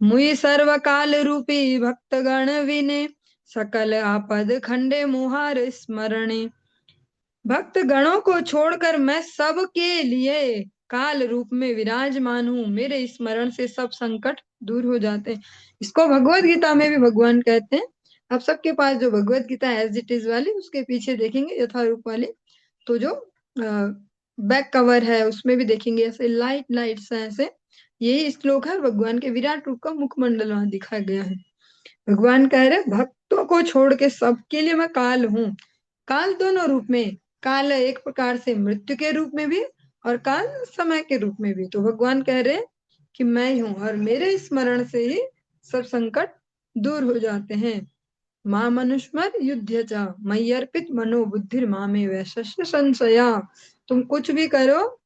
Speaker 1: मुई सर्व काल रूपी भक्त गण विने, सकल आपद खंडे मुहार स्मरणे। भक्त गणों को छोड़कर मैं सबके लिए काल रूप में विराजमान हूँ, मेरे स्मरण से सब संकट दूर हो जाते हैं। इसको भगवत गीता में भी भगवान कहते हैं। आप सबके पास जो Bhagavad Gita as it is वाली, उसके पीछे देखेंगे यथारूप वाली, तो जो बैक कवर है उसमें भी देखेंगे ऐसे लाइट लाइट्स हैं, ऐसे यही श्लोक है। भगवान के विराट रूप का मुखमंडल वहां दिखाया गया है। भगवान कह रहे भक्तों को छोड़ के सबके लिए मैं काल हूँ। काल दोनों रूप में, काल एक प्रकार से मृत्यु के रूप में भी और काल समय के रूप में भी। तो भगवान कह रहे कि मैं ही हूँ और मेरे स्मरण से ही सब संकट दूर हो जाते हैं। मां मनुष्मर युद्ध चा मयि अर्पित मनोबुद्धिर मामे वैशस्य संशया। तुम कुछ भी करो,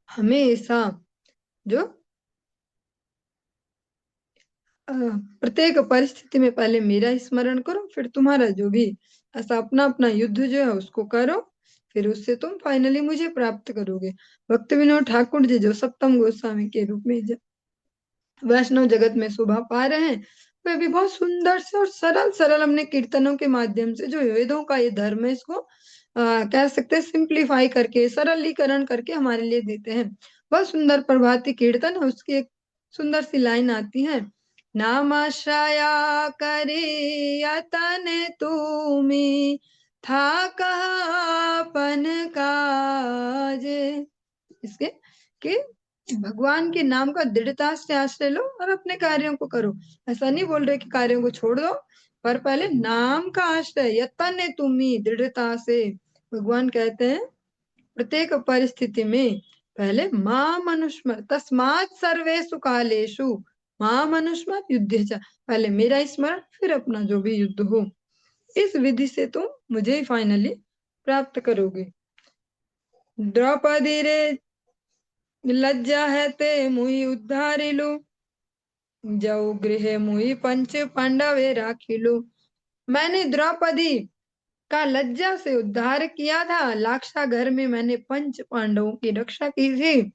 Speaker 1: हमेशा जो प्रत्येक परिस्थिति में पहले मेरा स्मरण करो, फिर तुम्हारा जो भी ऐसा अपना अपना युद्ध जो है उसको करो, फिर उससे तुम फाइनली मुझे प्राप्त करोगे। भक्त विनोद ठाकुर जी जो सप्तम गोस्वामी के रूप में वैष्णव जगत में शोभा पा रहे हैं, वे भी बहुत सुंदर से और सरल सरल अपने कीर्तनों के माध्यम से जो वेदों का ये धर्म है इसको कह सकते हैं सिंप्लीफाई करके, सरलीकरण करके हमारे लिए देते हैं। बहुत सुंदर प्रभाती कीर्तन है, उसकी एक सुंदर सी लाइन आती है, नामाश्रया करे यतन तुमी था कहापन काज। इसके कि भगवान के नाम का दृढ़ता से आश्रय लो और अपने कार्यों को करो। ऐसा नहीं बोल रहे कि कार्यों को छोड़ दो, पर पहले नाम का आश्रय यतन तुम्ही दृढ़ता से। भगवान कहते हैं प्रत्येक परिस्थिति में पहले मां मनुष्मर तस्मात् सर्वेषु कालेषु मां मनुष्मर युद्ध च, पहले मेरा स्मरण फिर अपना जो भी युद्ध हो। इस विधि से तुम मुझे फाइनली प्राप्त करोगे। द्रौपदी रे लज्जा है ते मुई उद्धारिलु, जाऊ गृह मुई पंच पांडवे राखिलु। मैंने द्रौपदी का लज्जा से उद्धार किया था, लाक्षा घर में मैंने पंच पांडवों की रक्षा की थी।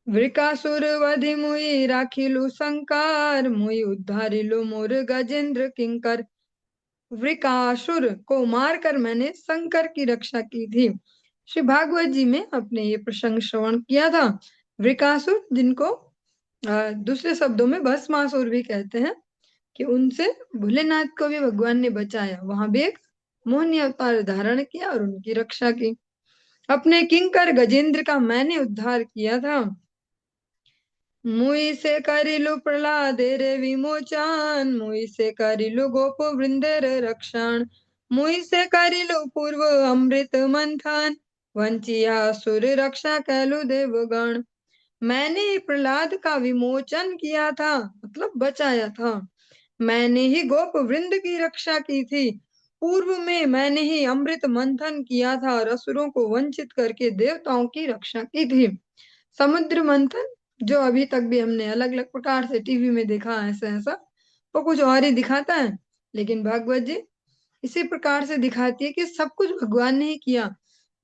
Speaker 1: वृकासुर वधि मुई राखिलु संकार, मुई उद्धारिलु मोर गजेंद्र किंकर। वृकासुर को मारकर मैंने शंकर की रक्षा की थी। श्री भागवत जी में अपने ये प्रसंग श्रवण किया था। वृकासुर जिनको दूसरे शब्दों में भस्मासुर भी कहते हैं, कि उनसे भोलेनाथ को भी भगवान ने बचाया, वहां भी एक मोहिनी अवतार धारण किया और उनकी रक्षा की। अपने किंकर गजेंद्र का मैंने उद्धार किया था। मुई से करिलु प्रहलादेर विमोचन, मुई से करिलु गोप वृंदेर रक्षण। मुई से करिलु पूर्व अमृत मंथन, वंचिया सुर रक्षा कैलु देवगण। मैंने प्रहलाद का विमोचन किया था, मतलब बचाया था। मैंने ही गोप वृंद की रक्षा की थी। पूर्व में मैंने ही अमृत मंथन किया था और असुरों को वंचित करके देवताओं की रक्षा की थी। समुद्र मंथन जो अभी तक भी हमने अलग अलग प्रकार से टीवी में देखा है, ऐसा ऐसा वो कुछ और ही दिखाता है, लेकिन भागवत जी इसी प्रकार से दिखाती है कि सब कुछ भगवान ने ही किया।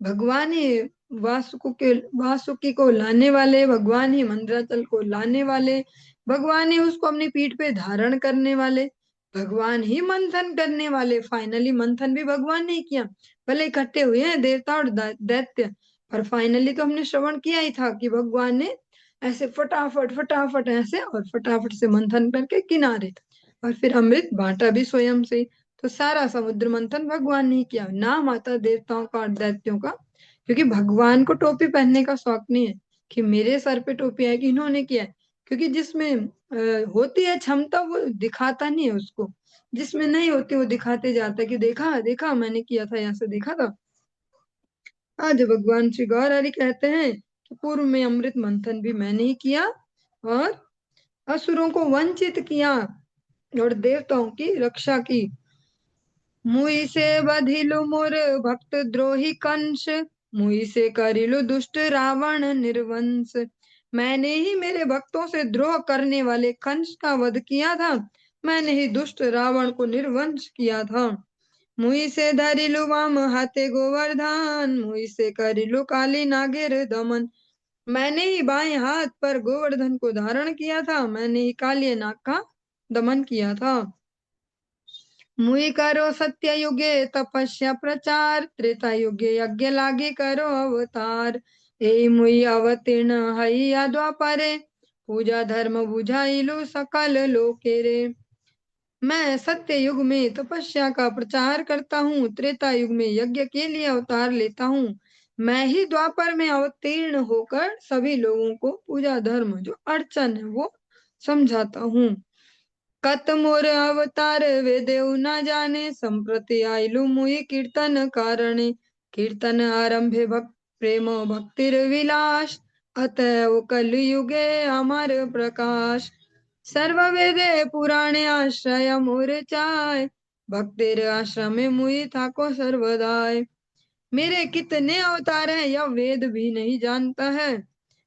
Speaker 1: भगवान ही वासुकी को लाने वाले, भगवान ही मंदराचल को लाने वाले, भगवान ही उसको अपनी पीठ पे धारण करने वाले, भगवान ही मंथन करने वाले। फाइनली मंथन भी भगवान ने ही किया, भले इकट्ठे हुए हैं देवता और दैत्य, पर फाइनली तो हमने श्रवण किया ही था कि भगवान ने ऐसे फटाफट फटाफट ऐसे और फटाफट से मंथन करके किनारे, और फिर अमृत बांटा भी स्वयं से। तो सारा समुद्र मंथन भगवान ने किया, ना माता देवताओं का और दैत्यों का। क्योंकि भगवान को टोपी पहनने का शौक नहीं है कि मेरे सर पे टोपी है कि इन्होंने किया है, क्योंकि जिसमें होती है क्षमता वो दिखाता नहीं है उसको, जिसमें नहीं होती वो दिखाते जाता है कि देखा देखा मैंने किया था, यहाँ से देखा था। आज भगवान श्री गौर हरि कहते हैं कि पूर्व में अमृत मंथन भी मैंने ही किया और असुरों को वंचित किया और देवताओं की रक्षा की। मुई से बधिलु मोर भक्त द्रोही कंस, मुई से करिलु दुष्ट रावण निर्वंश। मैंने ही मेरे भक्तों से द्रोह करने वाले कंस का वध किया था मैंने ही दुष्ट रावण को निर्वंश किया था। मुई से धरिलु वाम हाथे गोवर्धन, मुई से करिलु काली नागेर दमन। मैंने ही बाएं हाथ पर गोवर्धन को धारण किया था, मैंने ही काली नाग का दमन किया था। मुई करो सत्य युगे तपस्या प्रचार, त्रेता युगे यज्ञ लागे करो अवतार। ए मुई अवतीर्ण हईया द्वापरे, पूजा धर्म बुझाइलु सकल लोके रे। मैं सत्य युग में तपस्या का प्रचार करता हूँ, त्रेता युग में यज्ञ के लिए अवतार लेता हूँ, मैं ही द्वापर में अवतीर्ण होकर सभी लोगों को पूजा धर्म जो अर्चन है वो समझाता हूँ। कत मोर अवतार वे देव न जाने, संप्रति आइलु मुई कीर्तन कारणे। कीर्तन आरंभे भक्त प्रेम भक्तिर विलास, अतएव कलयुगे अमर प्रकाश। सर्व वेदे पुराणे आश्रय मोर चाय, भक्तिर आश्रमे मुई थाको सर्वदाय। मेरे कितने अवतार हैं यह वेद भी नहीं जानता है।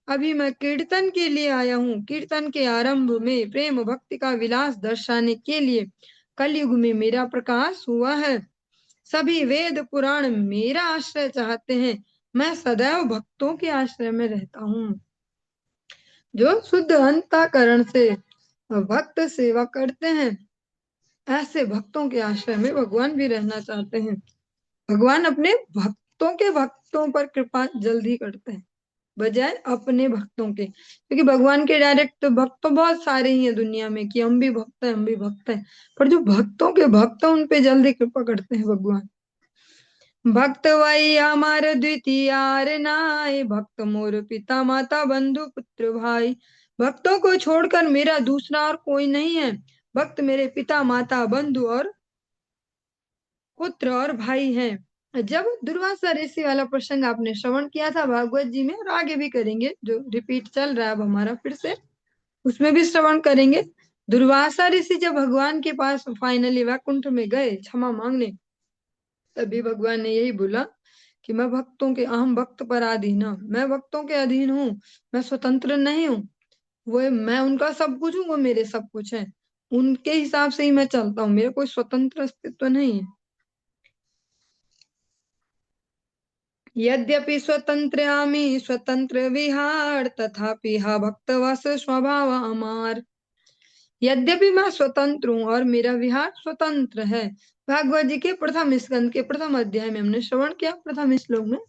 Speaker 1: अभी मैं कीर्तन के लिए आया हूँ, कीर्तन के आरंभ में प्रेम भक्ति का विलास दर्शाने के लिए कलयुग में मेरा प्रकाश हुआ है। सभी वेद पुराण मेरा आश्रय चाहते हैं, मैं सदैव भक्तों के आश्रय में रहता हूँ। जो शुद्ध अंतःकरण से भक्त सेवा करते हैं, ऐसे भक्तों के आश्रय में भगवान भी रहना चाहते हैं। भगवान अपने भक्तों पर कृपा जल्दी करते हैं बजाय अपने भक्तों के, क्योंकि भगवान के डायरेक्ट भक्त तो बहुत सारे ही हैं दुनिया में कि हम भी भक्त हैं, हम भी भक्त हैं, पर जो भक्तों के भक्त हैं उन पे जल्दी कृपा करते हैं भगवान। भक्त वही हमार द्वितीय नाय, भक्त मोर पिता माता बंधु पुत्र भाई। भक्तों को छोड़कर मेरा दूसरा और कोई नहीं है। भक्त मेरे पिता माता बंधु और पुत्र और भाई हैं। जब दुर्वासा ऋषि वाला प्रसंग आपने श्रवण किया था भागवत जी में, और आगे भी करेंगे, जो रिपीट चल रहा है अब हमारा फिर से उसमें भी श्रवण करेंगे। दुर्वासा ऋषि जब भगवान के पास फाइनली वैकुंठ में गए क्षमा मांगने, तभी भगवान ने यही बोला कि मैं भक्तों के अहम भक्त पराधीन, मैं भक्तों के अधीन हूँ, मैं स्वतंत्र नहीं हूँ। वो मैं उनका सब कुछ हूँ, वो मेरे सब कुछ है, उनके हिसाब से ही मैं चलता हूँ, मेरा कोई स्वतंत्र अस्तित्व नहीं है। यद्यपि स्वतंत्रयामि स्वतंत्र विहार, तथापि हा भक्तवश स्वभाव अमार। यद्यपि मैं स्वतंत्र हूँ और मेरा विहार स्वतंत्र है। भागवत जी के प्रथम स्कंद के प्रथम अध्याय में हमने श्रवण किया, प्रथम श्लोक में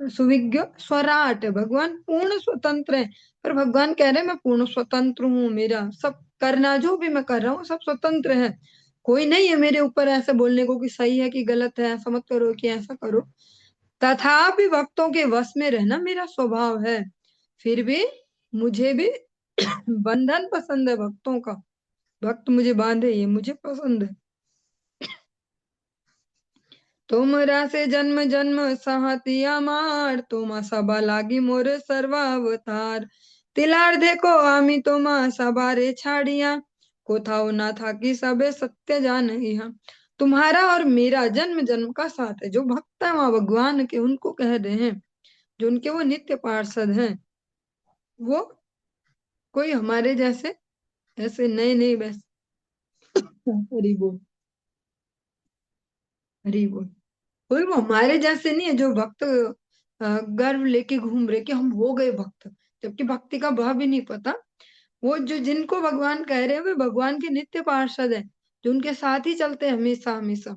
Speaker 1: सुविज्ञ स्वराट, भगवान पूर्ण स्वतंत्र है। पर भगवान कह रहे हैं मैं पूर्ण स्वतंत्र हूँ, मेरा सब करना जो भी मैं कर रहा हूँ सब स्वतंत्र है, कोई नहीं है मेरे ऊपर ऐसा बोलने को कि सही है कि गलत है, ऐसा मत करो कि ऐसा करो। तथापि भक्तों के वश में रहना मेरा स्वभाव है। फिर भी मुझे भी बंधन पसंद है भक्तों का, भक्त मुझे बांधे ये मुझे पसंद है। तुमरा से जन्म जन्म सहतिया मार, तुम सबा लागी मोर सर्वावतार। तिलार देखो आमी तुमा सबारे छाड़िया, कोथाओ ना था कि सबे सत्य जान इहा। तुम्हारा और मेरा जन्म जन्म का साथ है। जो भक्त है वहां भगवान के उनको कह रहे हैं, जो उनके वो नित्य पार्षद हैं, वो कोई हमारे जैसे ऐसे नए नए बस हरी बोल, हरी बोल, कोई वो हमारे जैसे नहीं है जो भक्त गर्व लेके घूम रहे कि हम हो गए भक्त, जबकि भक्ति का भाव भी नहीं पता। वो जो जिनको भगवान कह रहे हैं वे भगवान के नित्य पार्षद है, जो उनके साथ ही चलते हैं हमेशा हमेशा,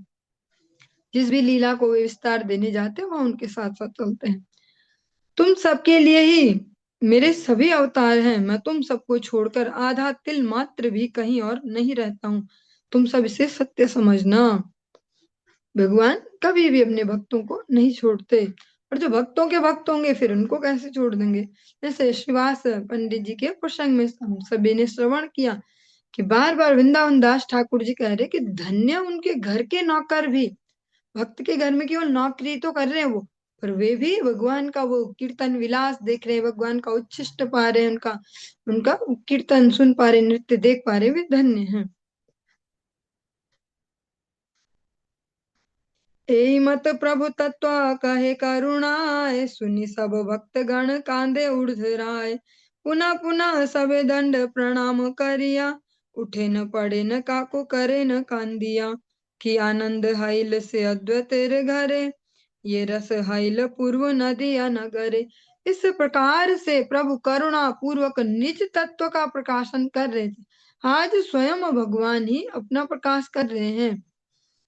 Speaker 1: जिस भी लीला को वे विस्तार देने जाते हैं वहां उनके साथ साथ चलते हैं। तुम सबके लिए ही मेरे सभी अवतार हैं, मैं तुम सबको छोड़कर आधा तिल मात्र भी कहीं और नहीं रहता हूँ, तुम सब इसे सत्य समझना। भगवान कभी भी अपने भक्तों को नहीं छोड़ते, और जो भक्तों के भक्त होंगे फिर उनको कैसे छोड़ देंगे। जैसे श्रीवास पंडित जी के प्रसंग में हम सभी ने श्रवण किया कि बार बार वृंदावन दास ठाकुर जी कह रहे कि धन्य उनके घर के नौकर भी, भक्त के घर में केवल नौकरी तो कर रहे हैं वो, पर वे भी भगवान का वो कीर्तन विलास देख रहे हैं, भगवान का उच्छिष्ट पा रहे हैं, उनका उनका कीर्तन सुन पा रहे, नृत्य देख पा रहे, वे धन्य हैं। एहि मत प्रभु तत्व कहे करुणाय, सुनि सब भक्त गण कांदे उर्ध राय। पुनः पुनः सबे दंड प्रणाम करिया, उठे न पड़े न काको करे न कांदिया, कि आनंद हाइल से अद्वैत तेरे घरे, ये रस हाइल पूर्व न दिया न करे। इस प्रकार से प्रभु करुणा पूर्वक निज तत्व का प्रकाशन कर रहे थे। आज स्वयं भगवान ही अपना प्रकाश कर रहे हैं।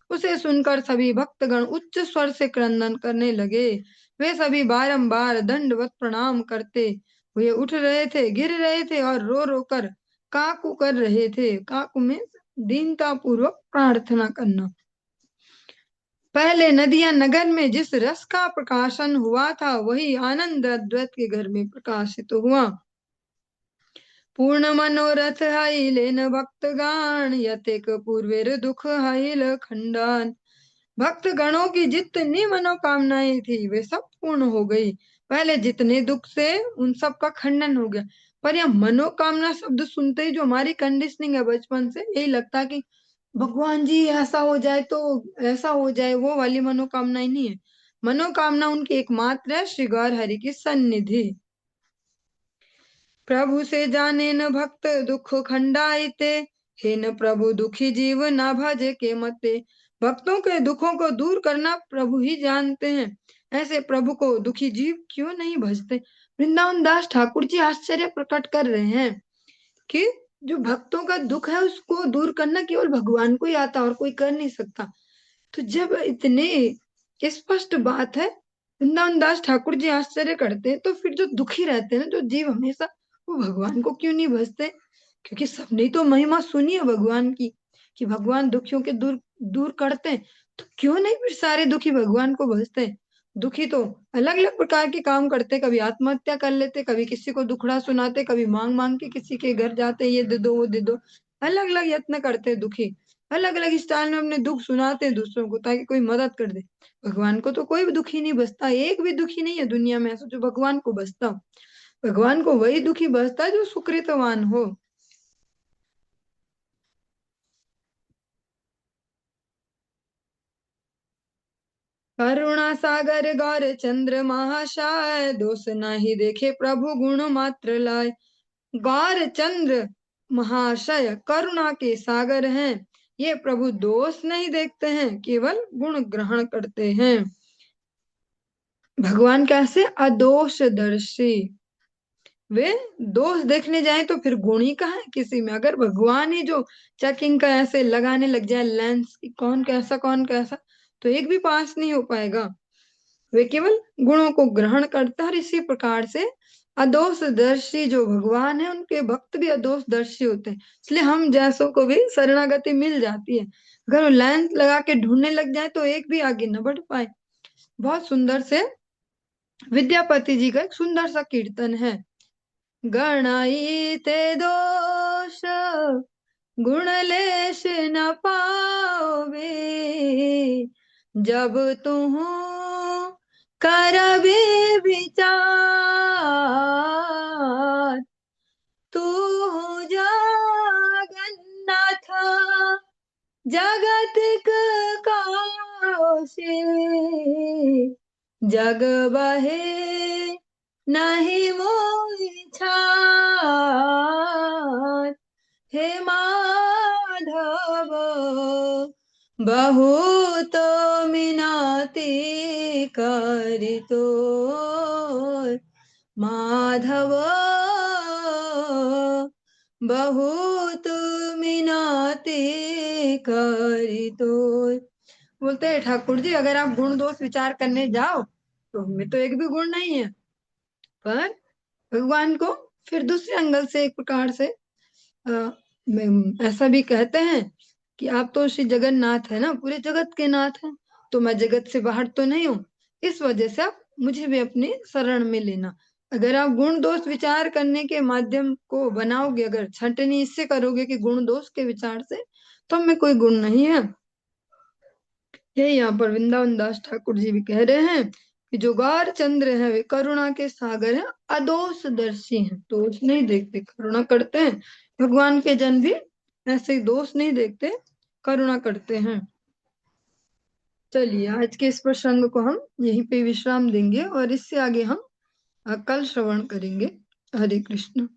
Speaker 1: उसे सुनकर सभी भक्तगण उच्च स्वर से क्रंदन करने लगे। वे सभी बारंबार दंडवत प्रणाम करते हुए उठ रहे थे, गिर रहे थे और रो रो कर काकू कर रहे थे। काकू में दीनता पूर्वक प्रार्थना करना। पहले नदिया नगर में जिस रस का प्रकाशन हुआ था, वही आनंद अद्वैत के घर में प्रकाशित हुआ। पूर्ण मनोरथ हाइलेन भक्तगान, यतेक पूर्वेर दुख हाइल खंडान। भक्त गणों की जितनी मनोकामनाएं थी वे सब पूर्ण हो गई। पहले जितने दुख से उन सब का खंडन हो गया। पर यह मनोकामना शब्द सुनते ही जो हमारी कंडीशनिंग है बचपन से, यही लगता है कि भगवान जी ऐसा हो जाए तो ऐसा हो जाए, वो वाली मनोकामना ही नहीं है। मनोकामना उनकी एकमात्र है, श्री गौर हरि की सन्निधि। प्रभु से जाने न भक्त दुख खंडाइते, हे न प्रभु दुखी जीव न भजे के मते। भक्तों के दुखों को दूर करना प्रभु ही जानते हैं, ऐसे प्रभु को दुखी जीव क्यों नहीं भजते। वृंदावन दास ठाकुर जी आश्चर्य प्रकट कर रहे हैं कि जो भक्तों का दुख है उसको दूर करना केवल भगवान को ही आता और कोई कर नहीं सकता। तो जब इतने स्पष्ट बात है, वृंदावन दास ठाकुर जी आश्चर्य करते हैं, तो फिर जो दुखी रहते हैं ना जो जीव हमेशा, वो भगवान को क्यों नहीं भजते। क्योंकि सबने तो महिमा सुनी है भगवान की कि भगवान दुखियों के दूर दूर करते हैं, तो क्यों नहीं फिर सारे दुखी भगवान को भजते हैं। दुखी तो अलग अलग प्रकार के काम करते, कभी आत्महत्या कर लेते, कभी किसी को दुखड़ा सुनाते, कभी मांग मांग के किसी के घर जाते, ये दे दो वो दे दो। अलग अलग यत्न करते हैं दुखी, अलग अलग स्टाइल में अपने दुख सुनाते हैं दूसरों को ताकि कोई मदद कर दे। भगवान को तो कोई भी दुखी नहीं बसता, एक भी दुखी नहीं है दुनिया में ऐसा जो भगवान को बसता हो। भगवान को वही दुखी बसता है जो सुकृतवान हो। करुणा सागर गौर चंद्र महाशय, दोष नहीं देखे प्रभु गुण मात्र लाए। गौर चंद्र महाशय करुणा के सागर हैं, ये प्रभु दोष नहीं देखते हैं, केवल गुण ग्रहण करते हैं। भगवान कैसे अदोष दर्शी, वे दोष देखने जाए तो फिर गुण ही कहाँ है किसी में। अगर भगवान ही जो चेकिंग का ऐसे लगाने लग जाए लेंस की कौन कैसा कौन कैसा, तो एक भी पास नहीं हो पाएगा। वे केवल गुणों को ग्रहण करता है। और इसी प्रकार से अदोष दर्शी जो भगवान है, उनके भक्त भी अदोष दर्शी होते हैं, इसलिए हम जैसों को भी शरणागति मिल जाती है। अगर वो लेंस लगा के ढूंढने लग जाए तो एक भी आगे न बढ़ पाए। बहुत सुंदर से विद्यापति जी का एक सुंदर सा कीर्तन है। गणाईते दोष गुणलेश न पावे, जब तुम करबे विचार, तू जगन्नाथ जगत कासे, जग बहे नहीं मोहि छाड़। हे माधव बहुत मिनति करि तोर, माधव बहुत मिनति करि तोर। बोलते हैं ठाकुर जी, अगर आप गुण दोष विचार करने जाओ तो हमें तो एक भी गुण नहीं है, पर भगवान को फिर दूसरे एंगल से एक प्रकार से ऐसा भी कहते हैं कि आप तो श्री जगन्नाथ है ना, पूरे जगत के नाथ हैं, तो मैं जगत से बाहर तो नहीं हूँ, इस वजह से आप मुझे भी अपनी शरण में लेना। अगर आप गुण दोष विचार करने के माध्यम को बनाओगे, अगर छंटनी इससे करोगे कि गुण दोष के विचार से, तो हमें कोई गुण नहीं है। यही यहाँ पर वृंदावन दास ठाकुर जी भी कह रहे हैं कि जो गौर चंद्र है वे करुणा के सागर हैं, अदोष दर्शी हैं, दोष नहीं देखते, करुणा करते हैं। भगवान के जन भी ऐसे ही दोष नहीं देखते, करुणा करते हैं। चलिए आज के इस प्रसंग को हम यहीं पे विश्राम देंगे और इससे आगे हम कल श्रवण करेंगे। हरे कृष्ण।